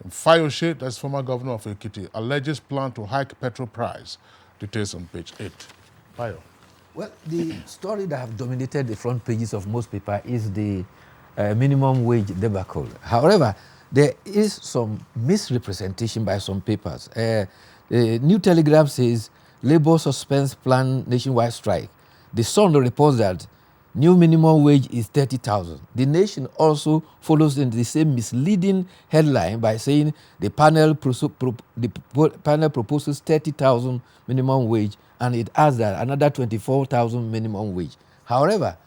Fayose, that's former governor of Ekiti, alleges plan to hike petrol price. Details on page 8. Fayo. Well, the story that have dominated the front pages of most papers is the minimum wage debacle. However, there is some misrepresentation by some papers. The New Telegraph says Labour suspends planned nationwide strike. The Sun reports that new minimum wage is 30,000. The Nation also follows in the same misleading headline by saying the panel proposes 30,000 minimum wage, and it adds that another 24,000 minimum wage. However,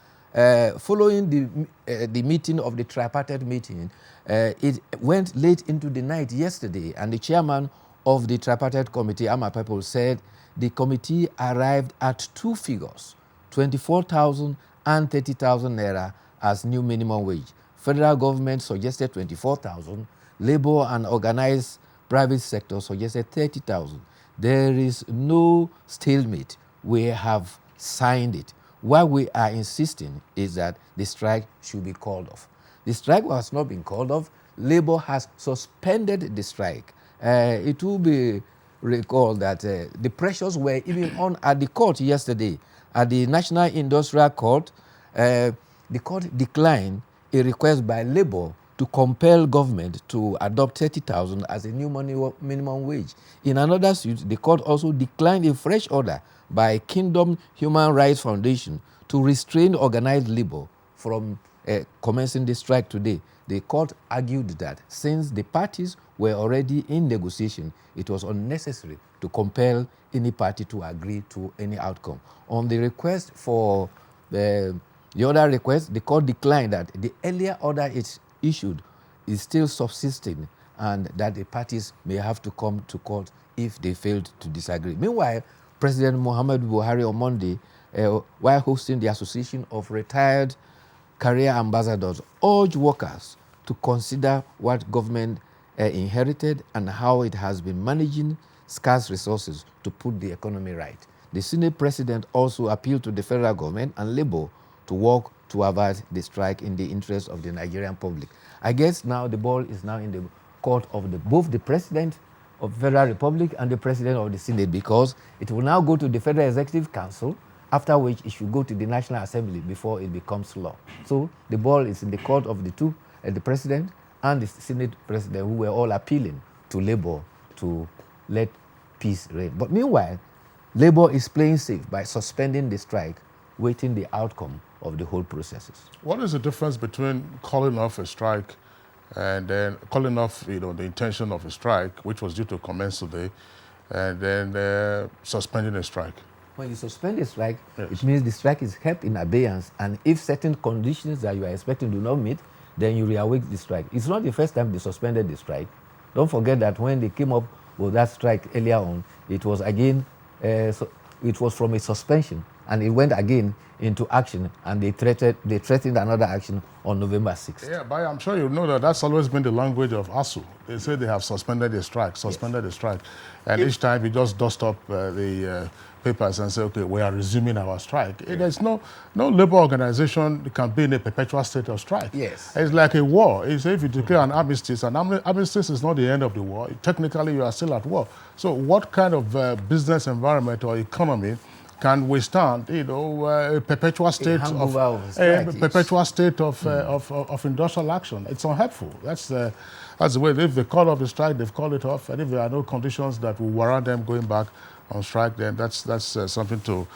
following the meeting of the tripartite meeting, it went late into the night yesterday, and the chairman of the tripartite committee, Ama said the committee arrived at two figures, 24,000 and 30,000 naira as new minimum wage. Federal government suggested 24,000. Labour and organized private sector suggested 30,000. There is no stalemate. We have signed it. What we are insisting is that the strike should be called off. The strike has not been called off. Labour has suspended the strike. It will be recalled that the pressures were even on at the court yesterday. At the National Industrial Court, the court declined a request by Labour to compel government to adopt 30,000 as a new minimum wage. In another suit, the court also declined a fresh order by Kingdom Human Rights Foundation to restrain organized labor from commencing the strike today. The court argued that since the parties were already in negotiation, it was unnecessary to compel any party to agree to any outcome. On the request for the other request, the court declined that the earlier order it issued is still subsisting and that the parties may have to come to court if they failed to disagree. Meanwhile, President Muhammadu Buhari on Monday, while hosting the Association of Retired Career Ambassadors, urged workers to consider what government inherited and how it has been managing scarce resources to put the economy right. The Senate President also appealed to the federal government and Labour to work to avert the strike in the interest of the Nigerian public. I guess now the ball is now in the court of both the President of the Federal Republic and the President of the Senate, because it will now go to the Federal Executive Council, after which it should go to the National Assembly before it becomes law. So the ball is in the court of the two, the President and the Senate President, who were all appealing to Labour to let peace reign. But meanwhile, Labour is playing safe by suspending the strike, waiting the outcome of the whole processes. What is the difference between calling off a strike and then calling off, the intention of a strike, which was due to commence today, and then suspending a strike? When you suspend a strike, yes, it means the strike is kept in abeyance, and if certain conditions that you are expecting do not meet, then you reawake the strike. It's not the first time they suspended the strike. Don't forget that when they came up with that strike earlier on, it was again, it was from a suspension, and it went again into action, and they threatened another action on November 6th. Yeah, but I'm sure you know that that's always been the language of ASU. They say they have suspended the strike, and each time you just dust up the papers and say, okay, we are resuming our strike. Yeah. There's no labor organization can be in a perpetual state of strike. Yes. It's like a war. It's if you declare an armistice, and armistice is not the end of the war. Technically, you are still at war. So what kind of business environment or economy can withstand, a perpetual state of industrial action? It's unhelpful. That's the way. If they call off the strike, they've called it off, and if there are no conditions that will warrant them going back on strike, then that's something to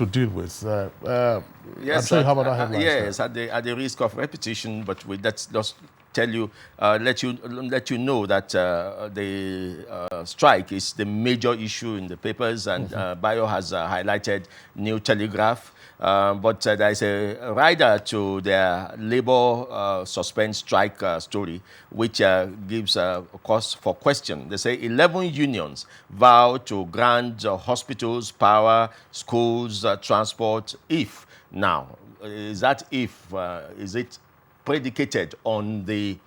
deal with. Yes, I'm sure you have other headlines. Yes, at the risk of repetition, but let's just tell you, let you know that the strike is the major issue in the papers, and Bayo has highlighted New Telegraph. But there is a rider to their labor suspend strike story, which gives cause for question. They say 11 unions vow to grant hospitals, power, schools, transport, if. Now, is that if, is it predicated on the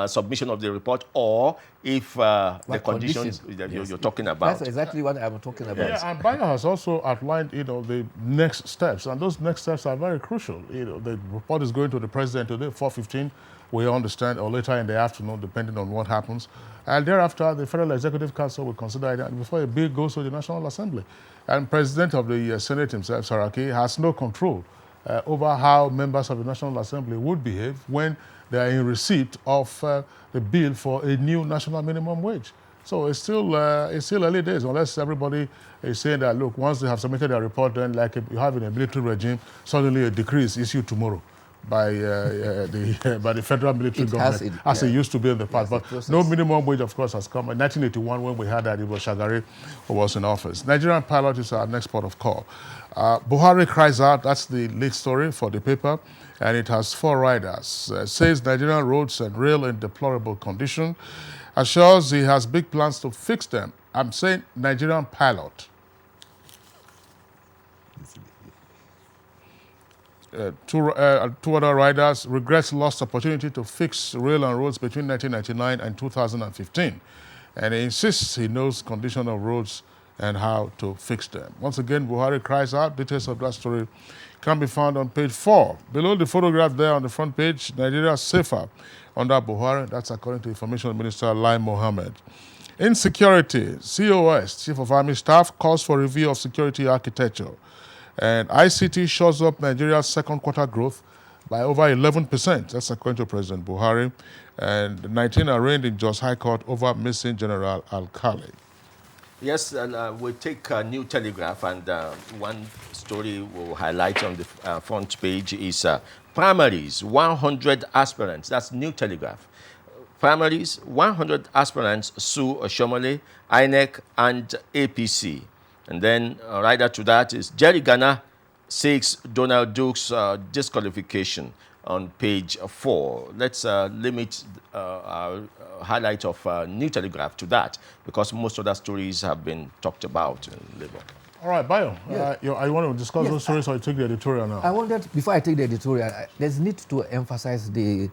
submission of the report, or if the conditions that you're talking about? That's exactly what I'm talking about. Yeah, and Bayo has also outlined, the next steps, and those next steps are very crucial. The report is going to the president today, 4:15, we understand, or later in the afternoon, depending on what happens. And thereafter, the Federal Executive Council will consider it before a bill goes to the National Assembly. And President of the Senate himself, Saraki, has no control over how members of the National Assembly would behave when they are in receipt of the bill for a new national minimum wage. So it's still early days, unless everybody is saying that, look, once they have submitted their report, then like you have in a military regime, suddenly a decree is issued tomorrow by the federal military government, as it used to be in the past. But no minimum wage, of course, has come. In 1981, when we had that, it was Shagari who was in office. Nigerian pilot is our next port of call. Buhari cries out, that's the lead story for the paper, and it has 4 riders. Says Nigerian roads and rail in deplorable condition. Assures he has big plans to fix them. I'm saying Nigerian pilot. Two other riders regrets lost opportunity to fix rail and roads between 1999 and 2015. And he insists he knows condition of roads and how to fix them. Once again, Buhari cries out. Details of that story can be found on page 4. Below the photograph there on the front page, Nigeria safer under Buhari. That's according to Information Minister Lai Mohammed. Insecurity, COS, Chief of Army Staff, calls for review of security architecture. And ICT shows up Nigeria's second quarter growth by over 11%. That's according to President Buhari. And 19 arraigned in Jos High Court over missing General Al-Khali. Yes, we'll take a New Telegraph, and one story we'll highlight on the front page is primaries, 100 aspirants. That's New Telegraph. Primaries, 100 aspirants sue Oshomole, INEC, and APC. And then right after that is Jerry Ghana seeks Donald Duke's disqualification on page 4. Let's limit our highlight of New Telegraph to that, because most other stories have been talked about in Labour. All right, Bayo, I want to discuss those stories, or you take the editorial now? I wanted, before I take the editorial, there's need to emphasize the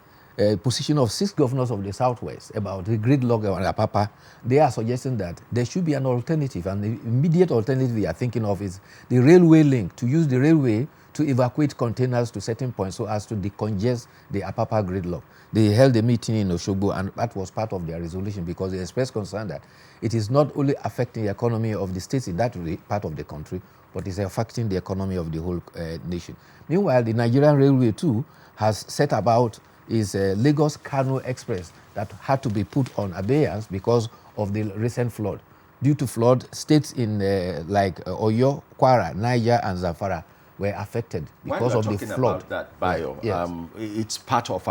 position of 6 governors of the Southwest about the gridlock on Apapa. They are suggesting that there should be an alternative, and the immediate alternative we are thinking of is the railway link, to use the railway to evacuate containers to certain points so as to decongest the Apapa gridlock. They held a meeting in Osogbo, and that was part of their resolution, because they expressed concern that it is not only affecting the economy of the states in that part of the country, but it's affecting the economy of the whole nation. Meanwhile, the Nigerian Railway too has set about is Lagos-Kano Express that had to be put on abeyance because of the recent flood. Due to flood, states in like Oyo, Kwara, Niger, and Zamfara were affected because of the flood. About that, Bayo, yes. It's part of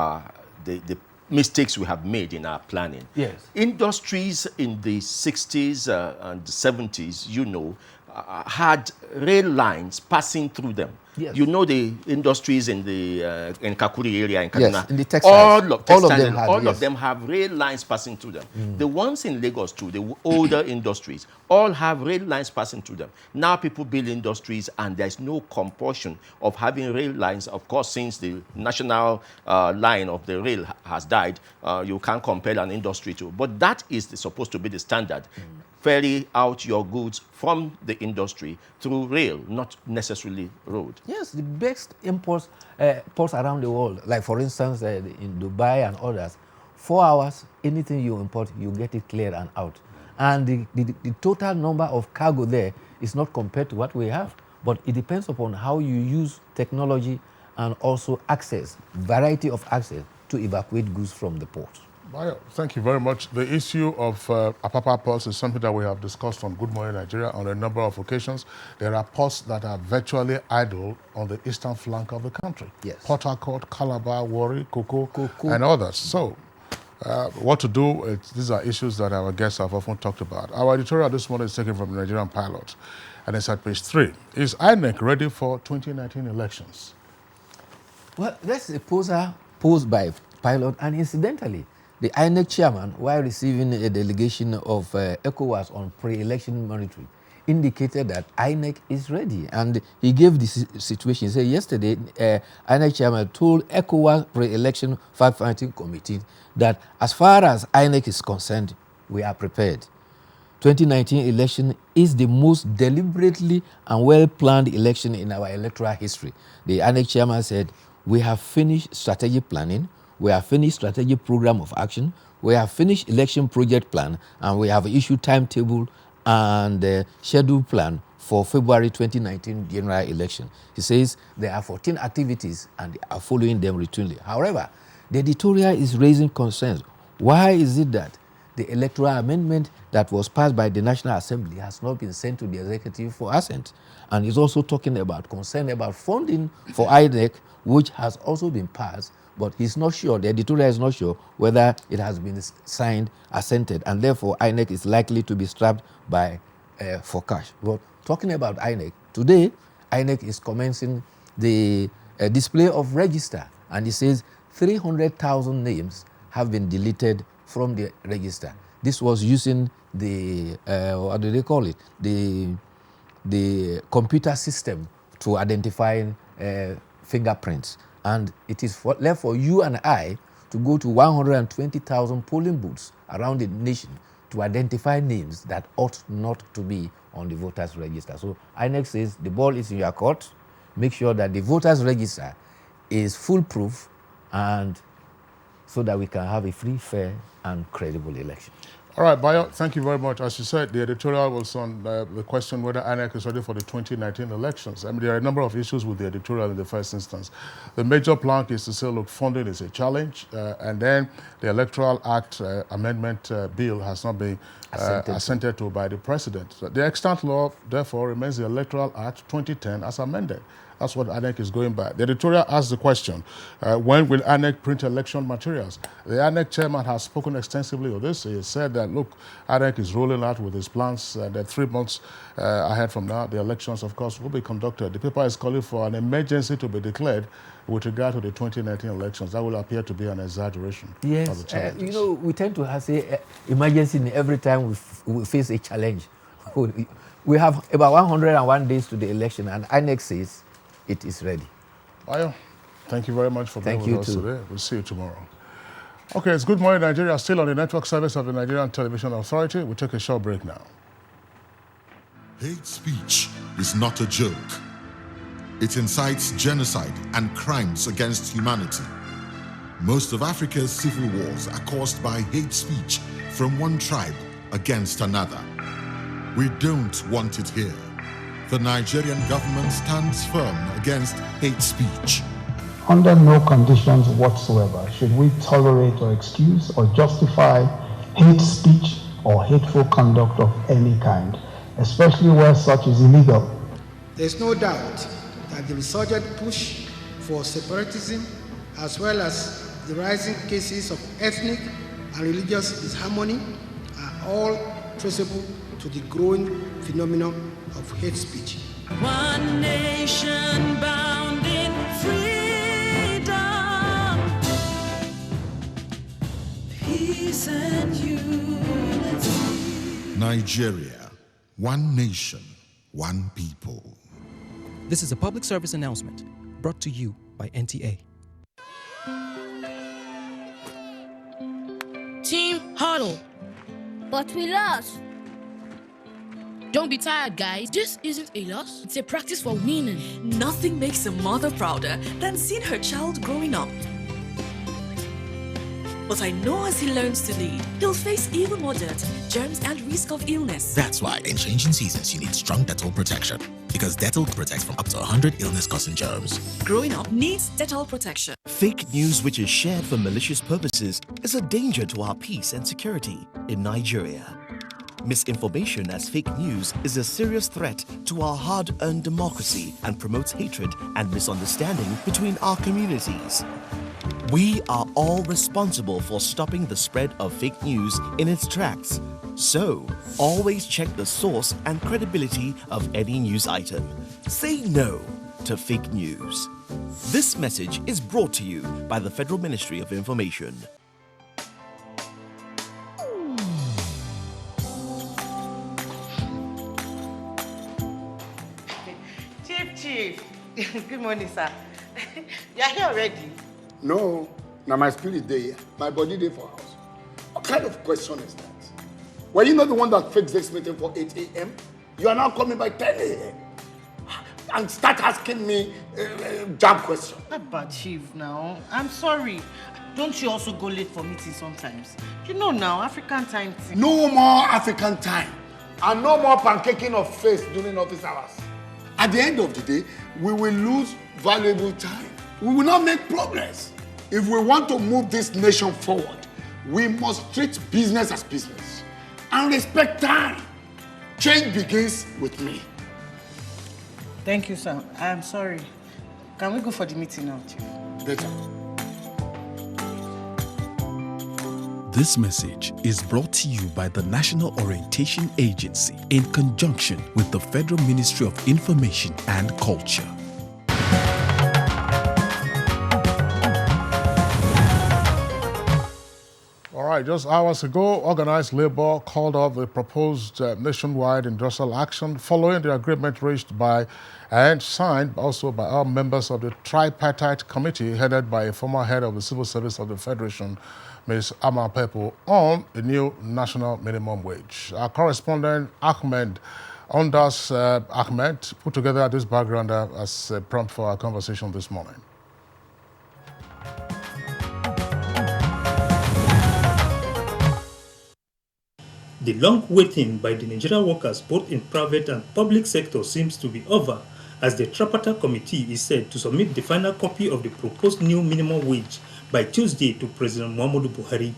the mistakes we have made in our planning. Yes. Industries in the 60s and 70s, had rail lines passing through them. Yes. You know, the industries in the in Kakuri area in Kaduna. Yes, in the textiles. All of them have rail lines passing through them. The ones in Lagos too, the older industries, all have rail lines passing through them. Now people build industries, and there's no compulsion of having rail lines. Of course, since the national line of the rail has died, you can't compel an industry to. But that is supposed to be the standard. Ferry out your goods from the industry through rail, not necessarily road. Yes, the best ports around the world, like for instance in Dubai and others, 4 hours, anything you import, you get it cleared and out. And the total number of cargo there is not compared to what we have, but it depends upon how you use technology and also access, variety of access to evacuate goods from the port. Thank you very much. The issue of Apapa ports is something that we have discussed on Good Morning Nigeria on a number of occasions. There are ports that are virtually idle on the eastern flank of the country. Yes. Port Harcourt, Calabar, Warri, Koko, and others. So, what to do? These are issues that our guests have often talked about. Our editorial this morning is taken from the Nigerian Pilot, and it's at page 3. Is INEC ready for 2019 elections? Well, that's a poser posed by Pilot, and incidentally, the INEC chairman, while receiving a delegation of ECOWAS on pre-election monitoring, indicated that INEC is ready. And he gave the situation. He said yesterday, INEC chairman told ECOWAS pre-election fact-finding committee that as far as INEC is concerned, we are prepared. 2019 election is the most deliberately and well-planned election in our electoral history. The INEC chairman said, we have finished strategic planning. we have finished strategic program of action, we have finished election project plan, and we have issued timetable and schedule plan for February 2019 general election. He says there are 14 activities and they are following them routinely. However, the editorial is raising concerns. Why is it that the electoral amendment that was passed by the National Assembly has not been sent to the executive for assent? And he's also talking about concern about funding for INEC, which has also been passed, but he's not sure, the editorial is not sure whether it has been signed, assented, and therefore INEC is likely to be strapped by for cash. But talking about INEC, today INEC is commencing the display of register, and it says 300,000 names have been deleted from the register. This was using the, what do they call it? The computer system to identify fingerprints. And it is left for you and I to go to 120,000 polling booths around the nation to identify names that ought not to be on the voters register. So INEC says the ball is in your court. Make sure that the voters register is foolproof, and so that we can have a free, fair, and credible election. All right, Bayo, thank you very much. As you said, the editorial was on the question whether INEC is ready for the 2019 elections. I mean, there are a number of issues with the editorial in the first instance. The major plank is to say, look, funding is a challenge, and then the Electoral Act amendment bill has not been assented to by the president. The extant law, therefore, remains the Electoral Act 2010 as amended. That's what INEC is going by. The editorial asks the question, when will INEC print election materials? The INEC chairman has spoken extensively of this. He said that, look, INEC is rolling out with his plans, and that 3 months ahead from now, the elections, of course, will be conducted. The paper is calling for an emergency to be declared with regard to the 2019 elections. That will appear to be an exaggeration of the Yes, challenges. you know, we tend to say emergency every time we face a challenge. We have about 101 days to the election, and INEC says it is ready. Bayo, thank you very much for being Thank with you us too. today. We'll see you tomorrow. Okay, it's Good Morning Nigeria, still on the network service of the Nigerian Television Authority. We'll take a short break now. Hate speech is not a joke. It incites genocide and crimes against humanity. Most of Africa's civil wars are caused by hate speech from one tribe against another. We don't want it here. The Nigerian government stands firm against hate speech. Under no conditions whatsoever should we tolerate or excuse or justify hate speech or hateful conduct of any kind, especially where such is illegal. There's no doubt that the resurgent push for separatism, as well as the rising cases of ethnic and religious disharmony, are all traceable to the growing phenomenon of hate speech. One nation bound in freedom, peace and unity. Nigeria, one nation, one people. This is a public service announcement brought to you by NTA. Team huddle. But we lost. Don't be tired, guys. This isn't a loss. It's a practice for winning. Nothing makes a mother prouder than seeing her child growing up. But I know as he learns to lead, he'll face even more dirt, germs, and risk of illness. That's why in changing seasons, you need strong Dettol protection. Because Dettol protects from up to 100 illness-causing germs. Growing up needs Dettol protection. Fake news which is shared for malicious purposes is a danger to our peace and security in Nigeria. Misinformation as fake news is a serious threat to our hard-earned democracy and promotes hatred and misunderstanding between our communities. We are all responsible for stopping the spread of fake news in its tracks. So, always check the source and credibility of any news item. Say no to fake news. This message is brought to you by the Federal Ministry of Information. Chief. Good morning, sir. You are here already? No, now my spirit day, my body day for house. What kind of question is that? Were you not the one that fixed this meeting for 8 a.m.? You are now coming by 10 a.m. and start asking me jam questions. But Chief, now, I'm sorry. Don't you also go late for meetings sometimes? You know now, African time. No more African time. And no more pancaking of face during office hours. At the end of the day, we will lose valuable time. We will not make progress. If we want to move this nation forward, we must treat business as business and respect time. Change begins with me. Thank you, sir. I am sorry. Can we go for the meeting now, Chief? Better. This message is brought to you by the National Orientation Agency in conjunction with the Federal Ministry of Information and Culture. All right, just hours ago, organized labor called off the proposed nationwide industrial action following the agreement reached by and signed also by all members of the tripartite committee headed by a former head of the civil service of the Federation, Ms. Ama Pepo, on a new national minimum wage. Our correspondent Ahmed Ondas Ahmed put together this background as a prompt for our conversation this morning. The long waiting by the Nigerian workers both in private and public sector seems to be over, as the Tripartite Committee is said to submit the final copy of the proposed new minimum wage by Tuesday to President Muhammadu Buhari.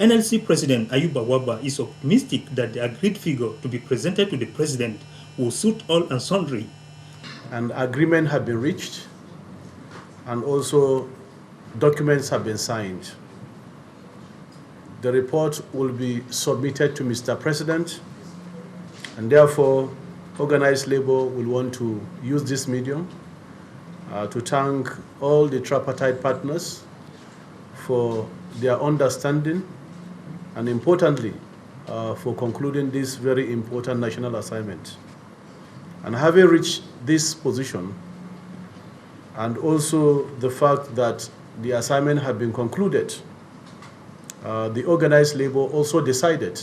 NLC President Ayuba Waba is optimistic that the agreed figure to be presented to the President will suit all and sundry. An agreement have been reached, and also documents have been signed. The report will be submitted to Mr. President, and therefore organized labor will want to use this medium to thank all the tripartite partners for their understanding and importantly for concluding this very important national assignment. And having reached this position, and also the fact that the assignment had been concluded, the organized labor also decided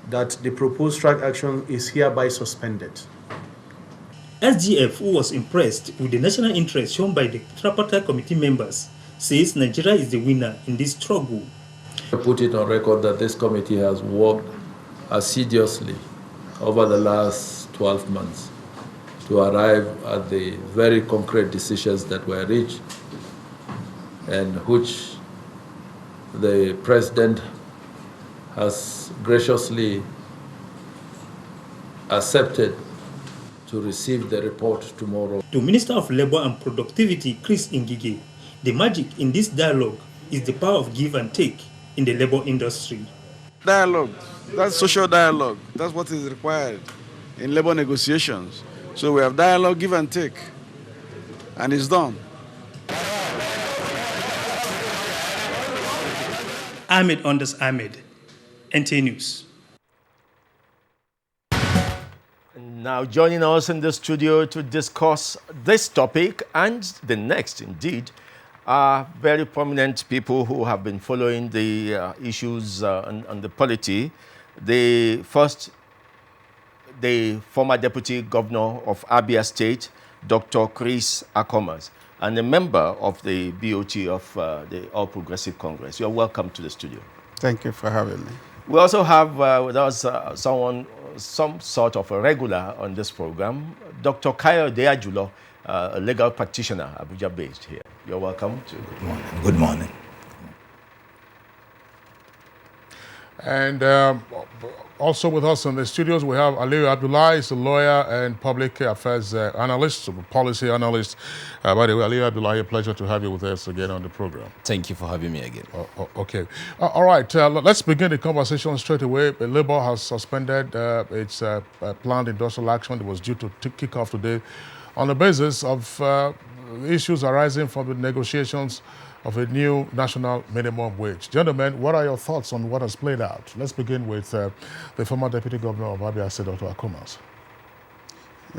that the proposed strike action is hereby suspended. SGF, who was impressed with the national interest shown by the Tripartite Committee members, says Nigeria is the winner in this struggle. I put it on record that this committee has worked assiduously over the last 12 months to arrive at the very concrete decisions that were reached and which the President has graciously accepted to receive the report tomorrow. To Minister of Labour and Productivity, Chris Ngige, the magic in this dialogue is the power of give and take in the labour industry. Dialogue, that's social dialogue. That's what is required in labour negotiations. So we have dialogue, give and take, and it's done. Ahmed Ondas Ahmed, NTA News. Now joining us in the studio to discuss this topic and the next, indeed, are very prominent people who have been following the issues and the polity. The first, the former Deputy Governor of Abia State, Dr. Chris Akomas, and a member of the BOT of the All Progressive Congress. You're welcome to the studio. Thank you for having me. We also have with us some sort of a regular on this program, Dr. Kayo Deajulo, a legal practitioner, Abuja based here. You're welcome to. Good morning. Good morning. And also with us in the studios, we have Aliyu Abdullahi, he's a lawyer and public affairs analyst, policy analyst. By the way, Aliyu Abdullahi, a pleasure to have you with us again on the program. Thank you for having me again. Okay. All right, let's begin the conversation straight away. Labour has suspended its planned industrial action. It was due to kick off today on the basis of issues arising from the negotiations of a new national minimum wage. Gentlemen, what are your thoughts on what has played out? Let's begin with the former Deputy Governor of Abia State, Dr. Akomas.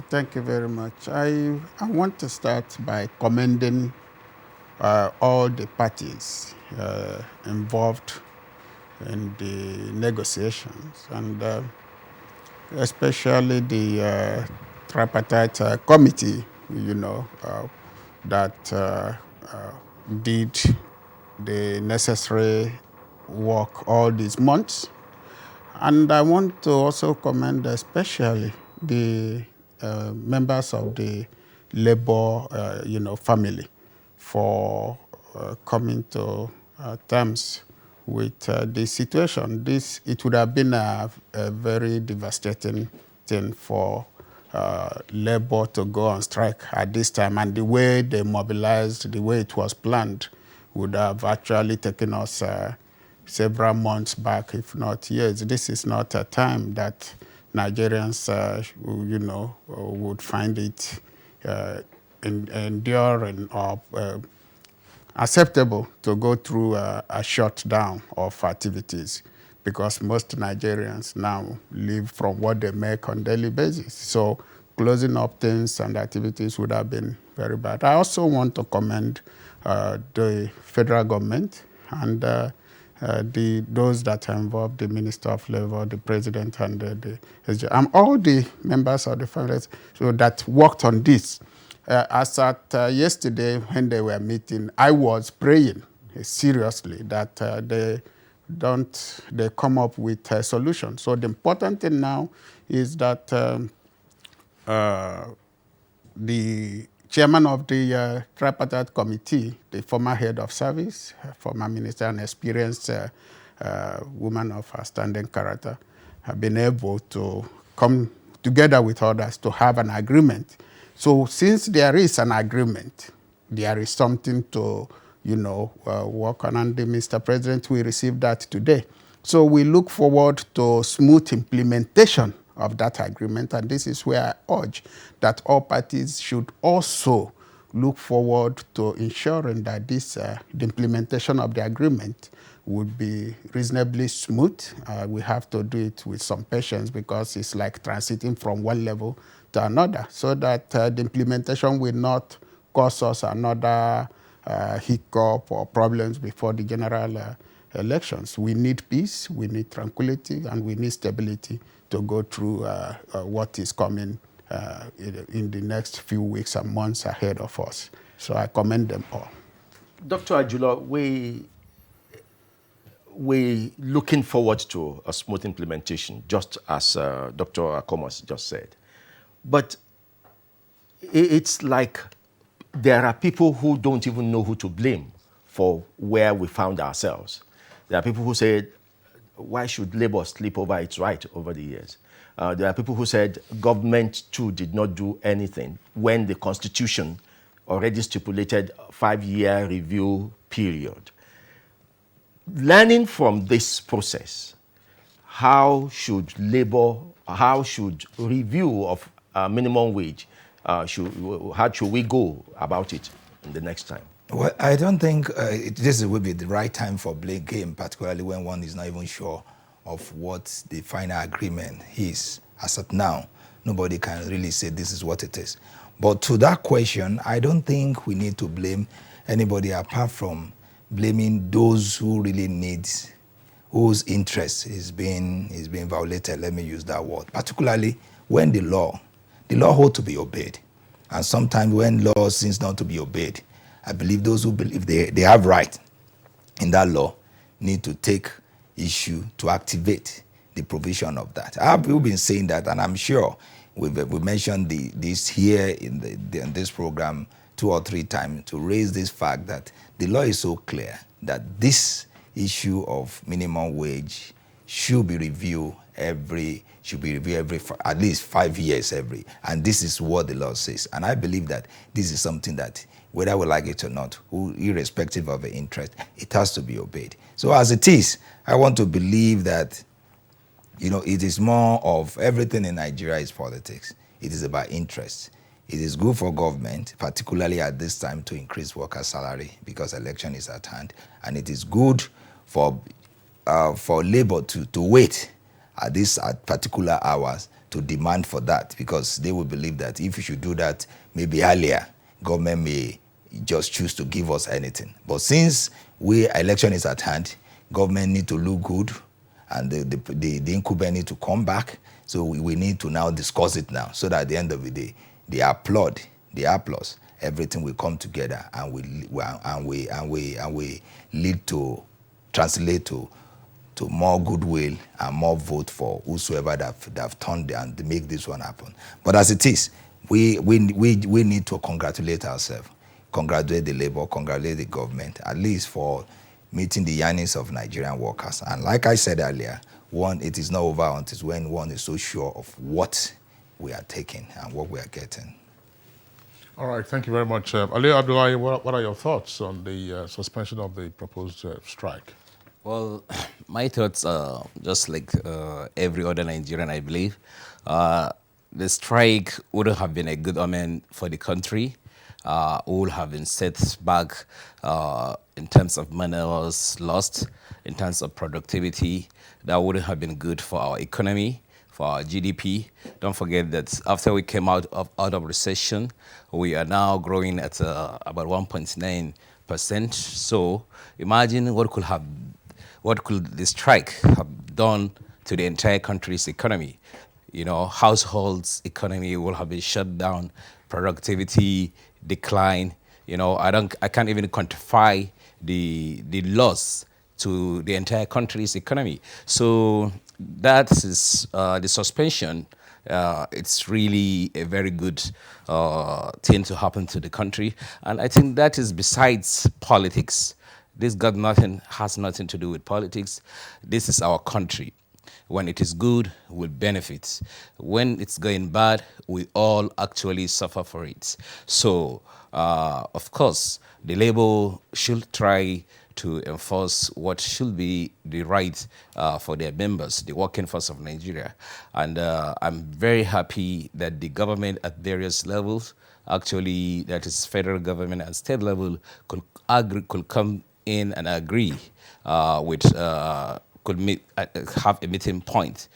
Thank you very much. I want to start by commending all the parties involved in the negotiations, and especially the tripartite committee, that did the necessary work all these months. And I want to also commend especially the members of the Labour, family for coming to terms with the situation. It would have been a very devastating thing for Labour to go on strike at this time, and the way they mobilized, the way it was planned, would have actually taken us several months back, if not years. This is not a time that Nigerians, would find it enduring or acceptable to go through a shutdown of activities, because most Nigerians now live from what they make on a daily basis. So closing up things and activities would have been very bad. I also want to commend the federal government and those that are involved, the Minister of Labor, the President, and the SG, and all the members of the Federation that worked on this. As at yesterday, when they were meeting, I was praying seriously that they come up with a solution. So the important thing now is that the chairman of the tripartite committee, the former head of service, former minister, and experienced woman of outstanding character, have been able to come together with others to have an agreement. So since there is an agreement, there is something to, work on, and Mr. President, we received that today. So we look forward to smooth implementation of that agreement, and this is where I urge that all parties should also look forward to ensuring that the implementation of the agreement would be reasonably smooth. We have to do it with some patience, because it's like transiting from one level to another, so that the implementation will not cause us another hiccup or problems before the general elections. We need peace, we need tranquility, and we need stability to go through what is coming in the next few weeks and months ahead of us. So I commend them all. Dr. Ajula, we looking forward to a smooth implementation, just as Dr. Akomos just said. But it's like there are people who don't even know who to blame for where we found ourselves. There are people who said, why should Labour sleep over its right over the years? There are people who said government too did not do anything when the Constitution already stipulated a 5-year review period. Learning from this process, how should review of minimum wage, how should we go about it in the next time? Well, I don't think this will be the right time for blame game, particularly when one is not even sure of what the final agreement is. As of now, nobody can really say this is what it is. But to that question, I don't think we need to blame anybody apart from blaming those who really need, whose interest is being violated, let me use that word, particularly when the law ought to be obeyed. And sometimes when law seems not to be obeyed, I believe those who believe they have right in that law need to take issue to activate the provision of that. I've been saying that, and I'm sure we mentioned this here in this program 2 or 3 times to raise this fact that the law is so clear that this issue of minimum wage should be reviewed every at least 5 years and this is what the law says. And I believe that this is something that, whether we like it or not, irrespective of the interest, it has to be obeyed. So as it is, I want to believe that, it is more of everything in Nigeria is politics. It is about interest. It is good for government, particularly at this time, to increase workers' salary because election is at hand. And it is good for Labour to wait at particular hours to demand for that, because they will believe that if you should do that maybe earlier, government may just choose to give us anything. But since election is at hand, government need to look good, and the incumbent need to come back. So we need to now discuss it now, so that at the end of the day, the applause everything will come together and we lead to translate to more goodwill and more vote for whosoever that have turned and make this one happen. But as it is, we need to congratulate ourselves, congratulate the labor, congratulate the government, at least for meeting the yearnings of Nigerian workers. And like I said earlier, one, it is not over until when one is so sure of what we are taking and what we are getting. All right, thank you very much. Ali Abdullahi, what are your thoughts on the suspension of the proposed strike? Well, my thoughts are just like every other Nigerian, I believe. The strike wouldn't have been a good omen for the country. All have been set back in terms of money lost, in terms of productivity. That wouldn't have been good for our economy, for our GDP. Don't forget that after we came out of recession, we are now growing at about 1.9%. So imagine what could the strike have done to the entire country's economy. You know, households' economy will have been shut down, productivity decline. You know, I can't even quantify the loss to the entire country's economy. So that is the suspension. It's really a very good thing to happen to the country, and I think that is besides politics. This has nothing to do with politics. This is our country. When it is good, we'll benefit. When it's going bad, we all actually suffer for it. So, of course, the labor should try to enforce what should be the right for their members, the working force of Nigeria. And I'm very happy that the government at various levels, actually that is federal government and state level, could come in and agree have a meeting point.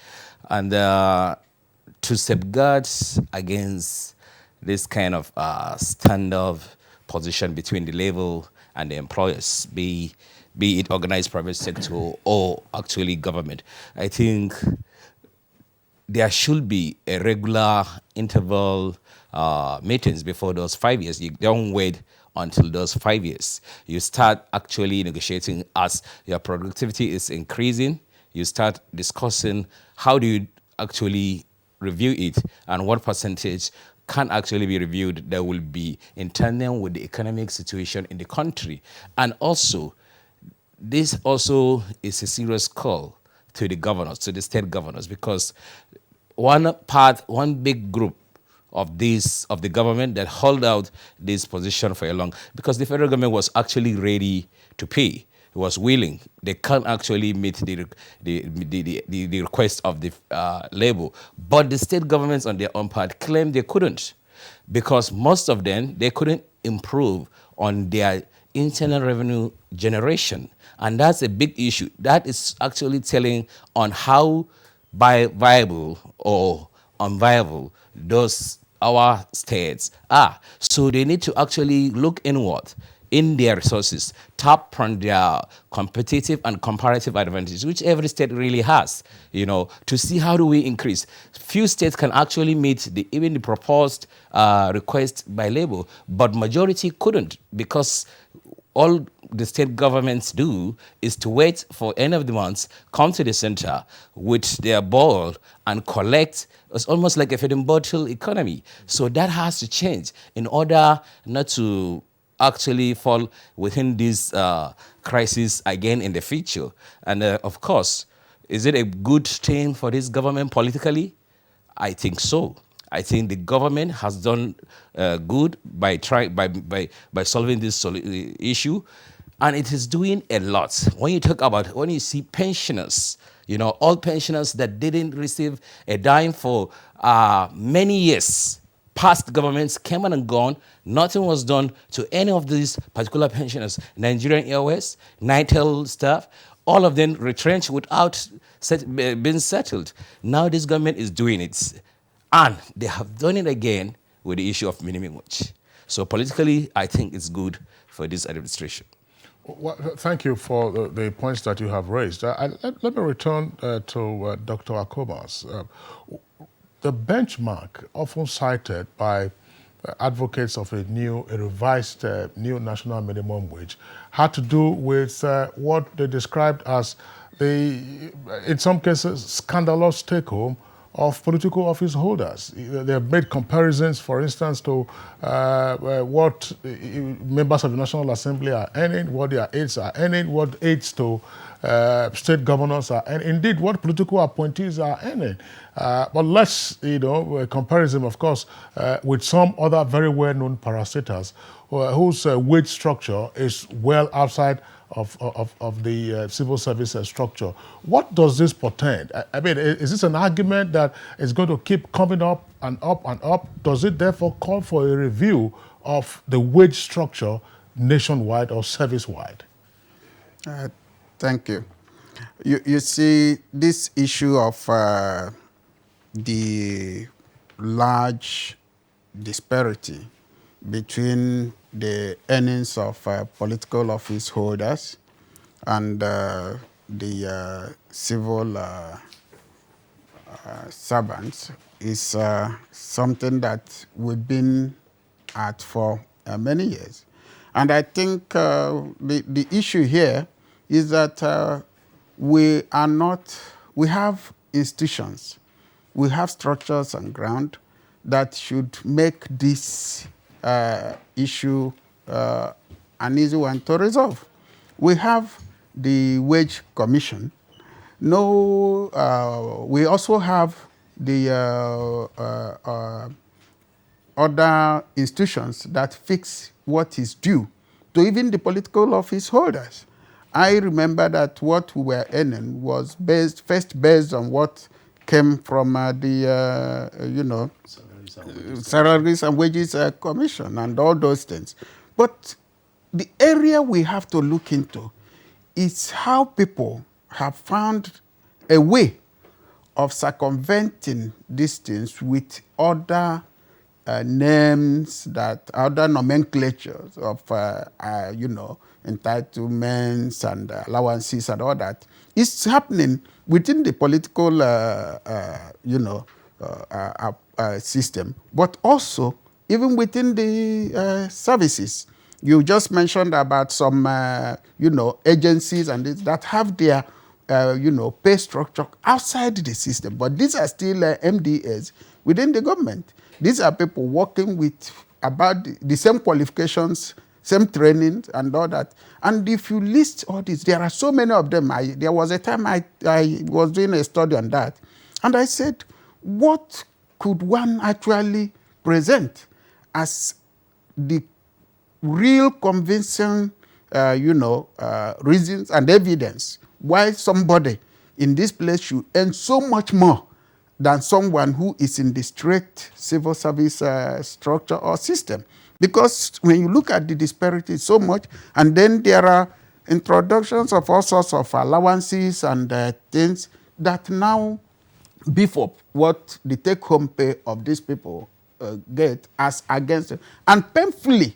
And to safeguard against this kind of standoff position between the labor and the employers, be it organized private sector or actually government, I think there should be a regular interval meetings before those 5 years. You don't wait until those 5 years. You start actually negotiating as your productivity is increasing. You start discussing how do you actually review it and what percentage can actually be reviewed that will be in tandem with the economic situation in the country. And also, this also is a serious call to the governors, to the state governors, because one big group of the government that hold out this position for a long, because the federal government was actually ready to pay, was willing. They can't actually meet the request of the labor, but the state governments on their own part claimed they couldn't, because most of them, they couldn't improve on their internal revenue generation, and that's a big issue. That is actually telling on how viable or unviable our states are. So they need to actually look inward in their resources, tap on their competitive and comparative advantage, which every state really has, you know, to see how do we increase. Few states can actually meet even the proposed request by labor, but majority couldn't, because all the state governments do is to wait for end of the month, come to the center with their ball and collect. It's almost like a feeding bottle economy. So that has to change in order not to actually fall within this crisis again in the future. And of course, is it a good thing for this government politically? I think so. I think the government has done good by solving this issue, and it is doing a lot. When you see pensioners, you know, all pensioners that didn't receive a dime for many years, past governments came and gone, nothing was done to any of these particular pensioners. Nigerian Airways, Nitel staff, all of them retrenched without being settled. Now this government is doing it. And they have done it again with the issue of minimum wage. So politically, I think it's good for this administration. Well, thank you for the points that you have raised. Let me return to Dr. Akomas. The benchmark often cited by advocates of a revised new national minimum wage had to do with what they described as in some cases, scandalous take-home of political office holders. They have made comparisons, for instance, to what members of the National Assembly are earning, what their aides are earning, what aides to state governors are earning, indeed what political appointees are earning. But let's, a comparison, of course, with some other very well-known parastatals whose wage structure is well outside of the civil service structure. What does this portend? I mean, is this an argument that is going to keep coming up and up and up? Does it therefore call for a review of the wage structure nationwide or service-wide? Thank you. You see, this issue of the large disparity between the earnings of political office holders and the civil servants is something that we've been at for many years. And I think the issue here is that we have institutions, we have structures and ground that should make this issue an easy one to resolve. We have the Wage Commission. We also have the other institutions that fix what is due to even the political office holders. I remember that what we were earning was first based on what came from the Salaries and Wages Commission and all those things. But the area we have to look into is how people have found a way of circumventing these things with other names, other nomenclatures of, entitlements and allowances and all that. It's happening within the political, system, but also even within the services. You just mentioned about some, agencies and that have their, pay structure outside the system, but these are still MDAs within the government. These are people working with about the same qualifications, same training and all that. And if you list all these, there are so many of them. There was a time I was doing a study on that, and I said, what could one actually present as the real convincing, reasons and evidence why somebody in this place should earn so much more than someone who is in the straight civil service structure or system? Because when you look at the disparity so much, and then there are introductions of all sorts of allowances and things that now beef up what the take-home pay of these people get as against it. And painfully,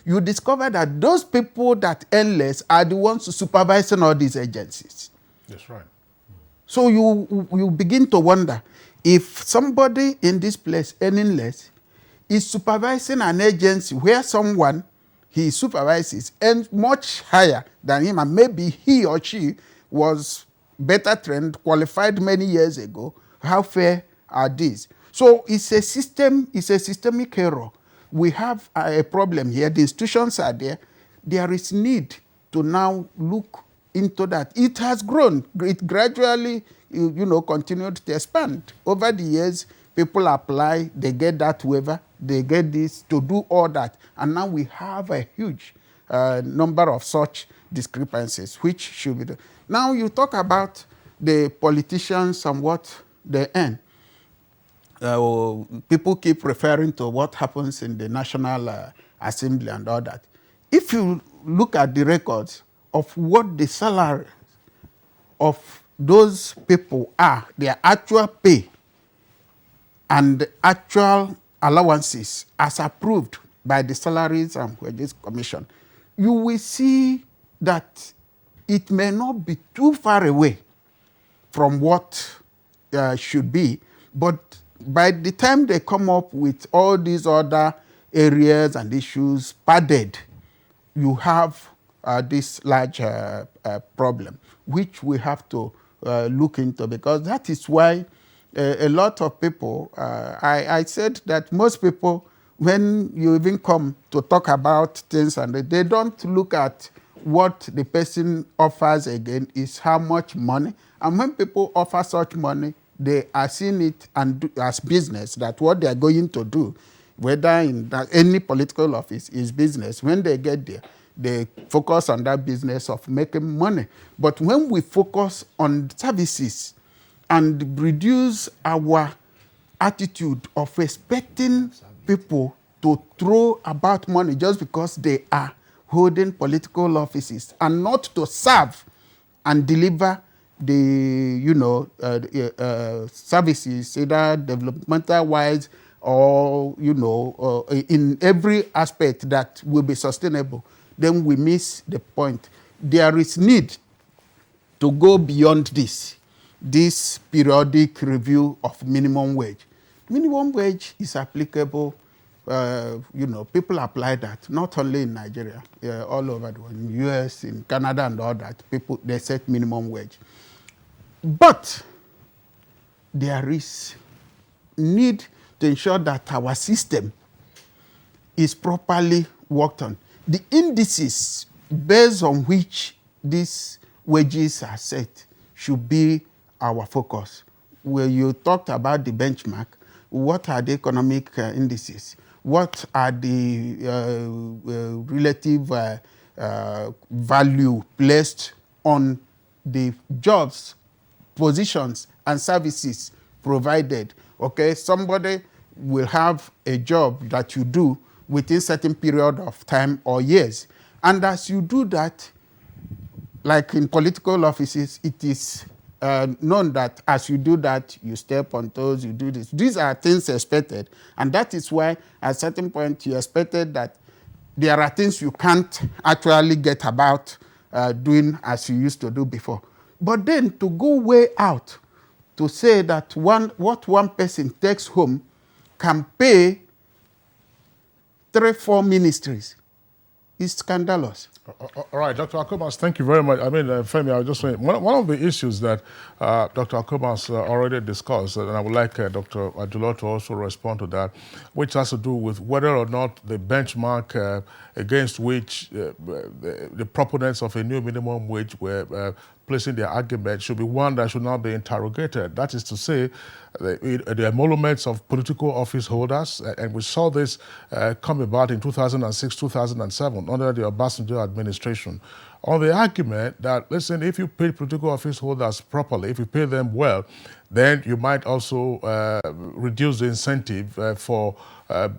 you discover that those people that earn less are the ones supervising all these agencies. That's right. So you begin to wonder if somebody in this place earning less is supervising an agency where someone he supervises earns much higher than him, and maybe he or she was better trained, qualified many years ago. How fair are these? So it's a systemic error. We have a problem here. The institutions are there. There is need to now look into that. It has grown. It gradually, continued to expand. Over the years, people apply, they get that waiver, they get this to do all that. And now we have a huge number of such discrepancies, which should be done. Now you talk about the politicians and what they earn. People keep referring to what happens in the National Assembly and all that. If you look at the records of what the salary of those people are, their actual pay and the actual allowances as approved by the Salaries and Wages Commission, you will see that it may not be too far away from what should be, but by the time they come up with all these other areas and issues padded, you have this large problem, which we have to look into, because that is why a lot of people, I said that most people, when you even come to talk about things, and they don't look at what the person offers again is how much money. And when people offer such money, they are seeing it as business, that what they are going to do, whether in any political office, is business. When they get there, they focus on that business of making money. But when we focus on services and reduce our attitude of expecting people to throw about money just because they are holding political offices and not to serve and deliver the services, either developmental wise or in every aspect that will be sustainable, then we miss the point. There is need to go beyond this periodic review of minimum wage. Minimum wage is applicable. People apply that, not only in Nigeria, all over the world, in the US, in Canada and all that, they set minimum wage. But there is need to ensure that our system is properly worked on. The indices based on which these wages are set should be our focus. Where you talked about the benchmark, what are the economic indices? What are the relative value placed on the jobs, positions, and services provided? Okay, somebody will have a job that you do within a certain period of time or years. And as you do that, like in political offices, it is known that as you do that, you step on toes, you do this. These are things expected. And that is why at a certain point you expected that there are things you can't actually get about doing as you used to do before. But then to go way out to say that what one person takes home can pay 3-4 ministries is scandalous. All right, Dr. Akomas, thank you very much. I mean, Femi, I was just saying, one of the issues that Dr. Akomas already discussed, and I would like Dr. Adulo to also respond to that, which has to do with whether or not the benchmark against which the proponents of a new minimum wage were placing their argument should be one that should not be interrogated. That is to say, the emoluments of political office holders, and we saw this come about in 2006, 2007 under the Obasanjo administration, on the argument that, listen, if you pay political office holders properly, if you pay them well, then you might also reduce the incentive for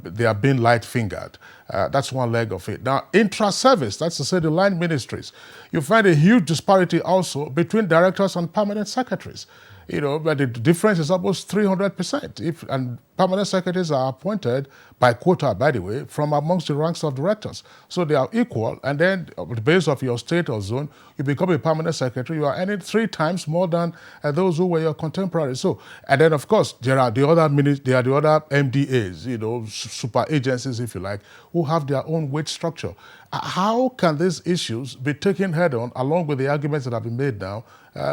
their being light-fingered. That's one leg of it. Now, intra-service, that's to say the line ministries, you find a huge disparity also between directors and permanent secretaries. But the difference is almost 300%. And permanent secretaries are appointed by quota, by the way, from amongst the ranks of directors. So they are equal. And then, on the basis of your state or zone, you become a permanent secretary. You are earning 3 times more than those who were your contemporaries. So, and then, of course, there are the other MDAs, super agencies, if you like, who have their own wage structure. How can these issues be taken head on, along with the arguments that have been made now,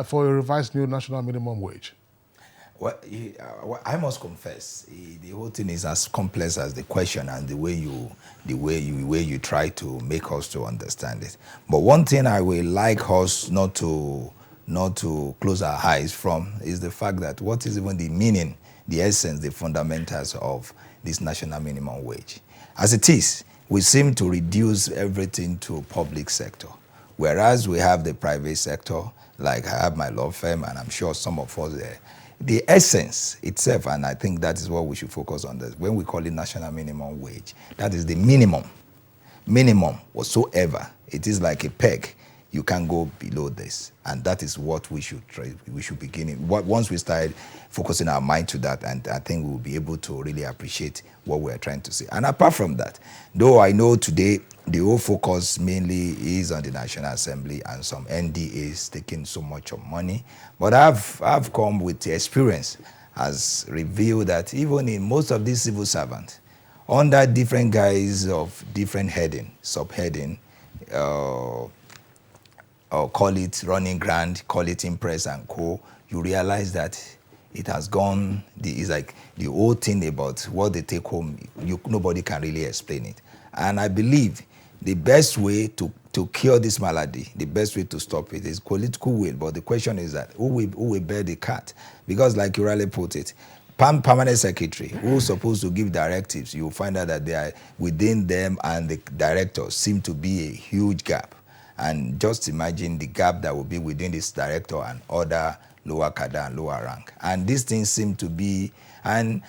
for a revised new national minimum wage? Well, I must confess, the whole thing is as complex as the question and the way you try to make us to understand it. But one thing I will like us not to close our eyes from is the fact that what is even the meaning, the essence, the fundamentals of this national minimum wage. As it is, we seem to reduce everything to public sector, whereas we have the private sector. Like I have my law firm, and I'm sure some of us there. The essence itself, and I think that is what we should focus on, this. When we call it national minimum wage, that is the minimum whatsoever. It is like a peg. You can't go below this. And that is what we should try. We should begin in. Once we start focusing our mind to that, and I think we'll be able to really appreciate what we're trying to say. And apart from that, though I know today the whole focus mainly is on the National Assembly and some NDAs taking so much of money, but I've come with the experience has revealed that even in most of these civil servants, under different guise of different heading, subheading, or call it running grant, call it impress and co, you realize that it has gone, it's like the whole thing about what they take home, nobody can really explain it. And I believe the best way to cure this malady, the best way to stop it is political will. But the question is that who will bear the cat? Because like you rightly put it, permanent secretary who's supposed to give directives, you'll find out that they are within them and the directors seem to be a huge gap. And just imagine the gap that will be within this director and other lower cadre and lower rank. And these things seem to be, and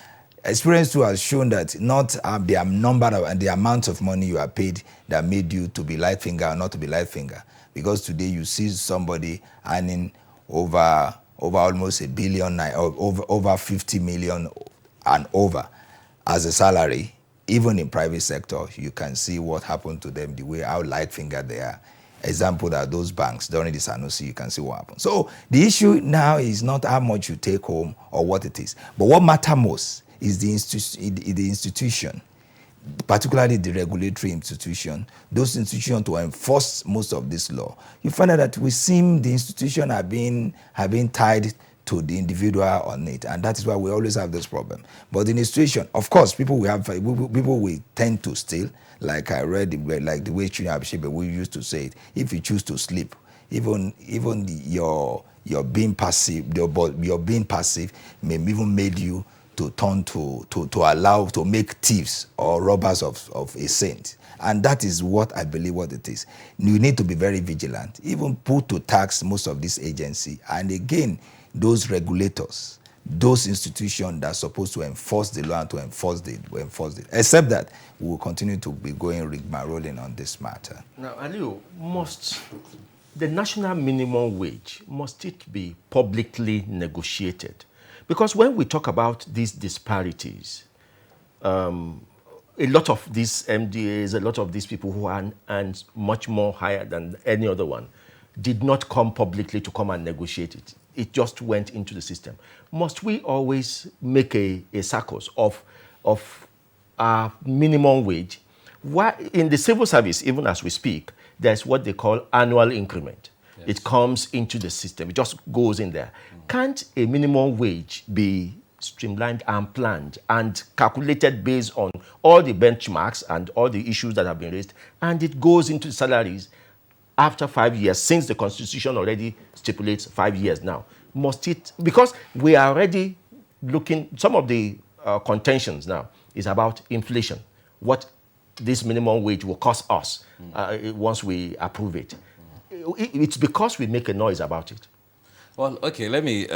experience too has shown that not the number and the amount of money you are paid that made you to be light finger or not to be light finger. Because today you see somebody earning over almost $1 billion or over 50 million and over as a salary. Even in private sector, you can see what happened to them, the way how light finger they are. Example that those banks during the Sanusi, you can see what happened. So the issue now is not how much you take home or what it is, but what matters most is the institution, particularly the regulatory institution, those institutions to enforce most of this law. You find out that we seem the institution have been tied to the individual on it, and that is why we always have this problem. But in the institution, of course, people will tend to steal. Like I read, like the way we used to say it, if you choose to sleep, even your being passive, your being passive may even made you to turn to allow to make thieves or robbers of a saint. And that is what I believe what it is. You need to be very vigilant, even put to tax most of this agency. And again, those regulators, those institutions that are supposed to enforce the law and to enforce it. Except that we will continue to be going rigmaroling on this matter. Now, Aliu, the national minimum wage, must it be publicly negotiated? Because when we talk about these disparities, a lot of these MDAs, a lot of these people who earn much more higher than any other one, did not come publicly to come and negotiate it. It just went into the system. Must we always make a circus of our minimum wage? Why, in the civil service, even as we speak, there's what they call annual increment. Yes. It comes into the system. It just goes in there. Can't a minimum wage be streamlined and planned and calculated based on all the benchmarks and all the issues that have been raised, and it goes into salaries after 5 years, since the Constitution already stipulates 5 years now? Must it, because we are already looking, some of the contentions now is about inflation, what this minimum wage will cost us once we approve it. It's because we make a noise about it. Well, okay, let me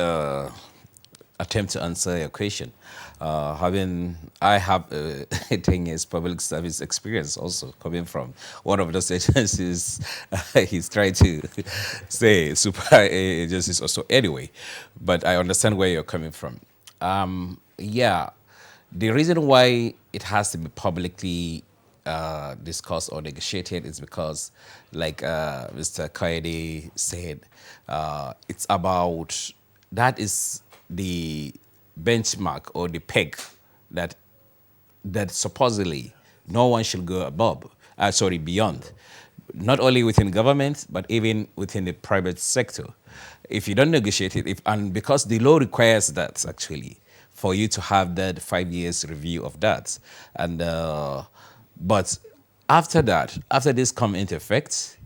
attempt to answer your question. I have 10 years public service experience also, coming from one of those agencies. He's trying to say super agencies also. Anyway, but I understand where you're coming from. Yeah, the reason why it has to be publicly discussed or negotiated is because, like Mr. Kaede said, it's about, that is the benchmark or the peg that supposedly no one should go above, beyond, not only within government, but even within the private sector. If you don't negotiate it, and because the law requires that actually, for you to have that 5 years review of that. And but after that, after this come into effect,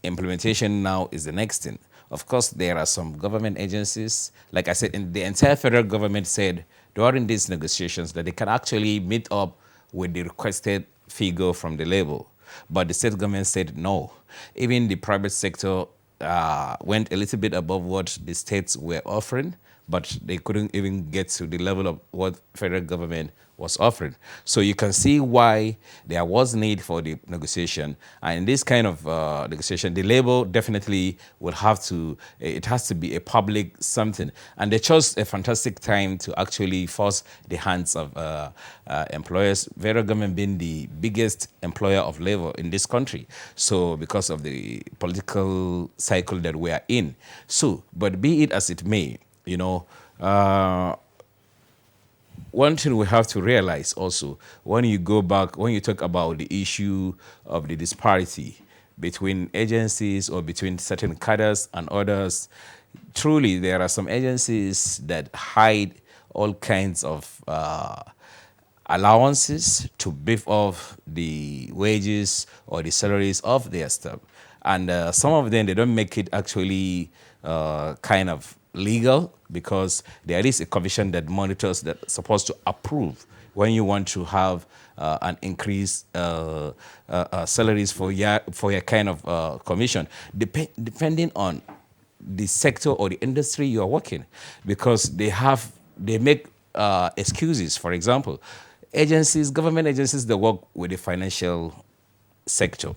implementation now is the next thing. Of course, there are some government agencies, like I said, the entire federal government said during these negotiations that they can actually meet up with the requested figure from the label. But the state government said no. Even the private sector went a little bit above what the states were offering, but they couldn't even get to the level of what federal government was offering. So you can see why there was need for the negotiation. And in this kind of negotiation, the label definitely will have to, it has to be a public something. And they chose a fantastic time to actually force the hands of employers, federal government being the biggest employer of labor in this country. So because of the political cycle that we are in. So, but be it as it may, you know, one thing we have to realize also, when you go back, when you talk about the issue of the disparity between agencies or between certain cadres and others, truly there are some agencies that hide all kinds of allowances to beef off the wages or the salaries of their staff. And some of them, they don't make it actually kind of legal, because there is a commission that monitors, that's supposed to approve when you want to have an increase salaries for your kind of commission, depending on the sector or the industry you are working, because they make excuses. For example, government agencies that work with the financial sector,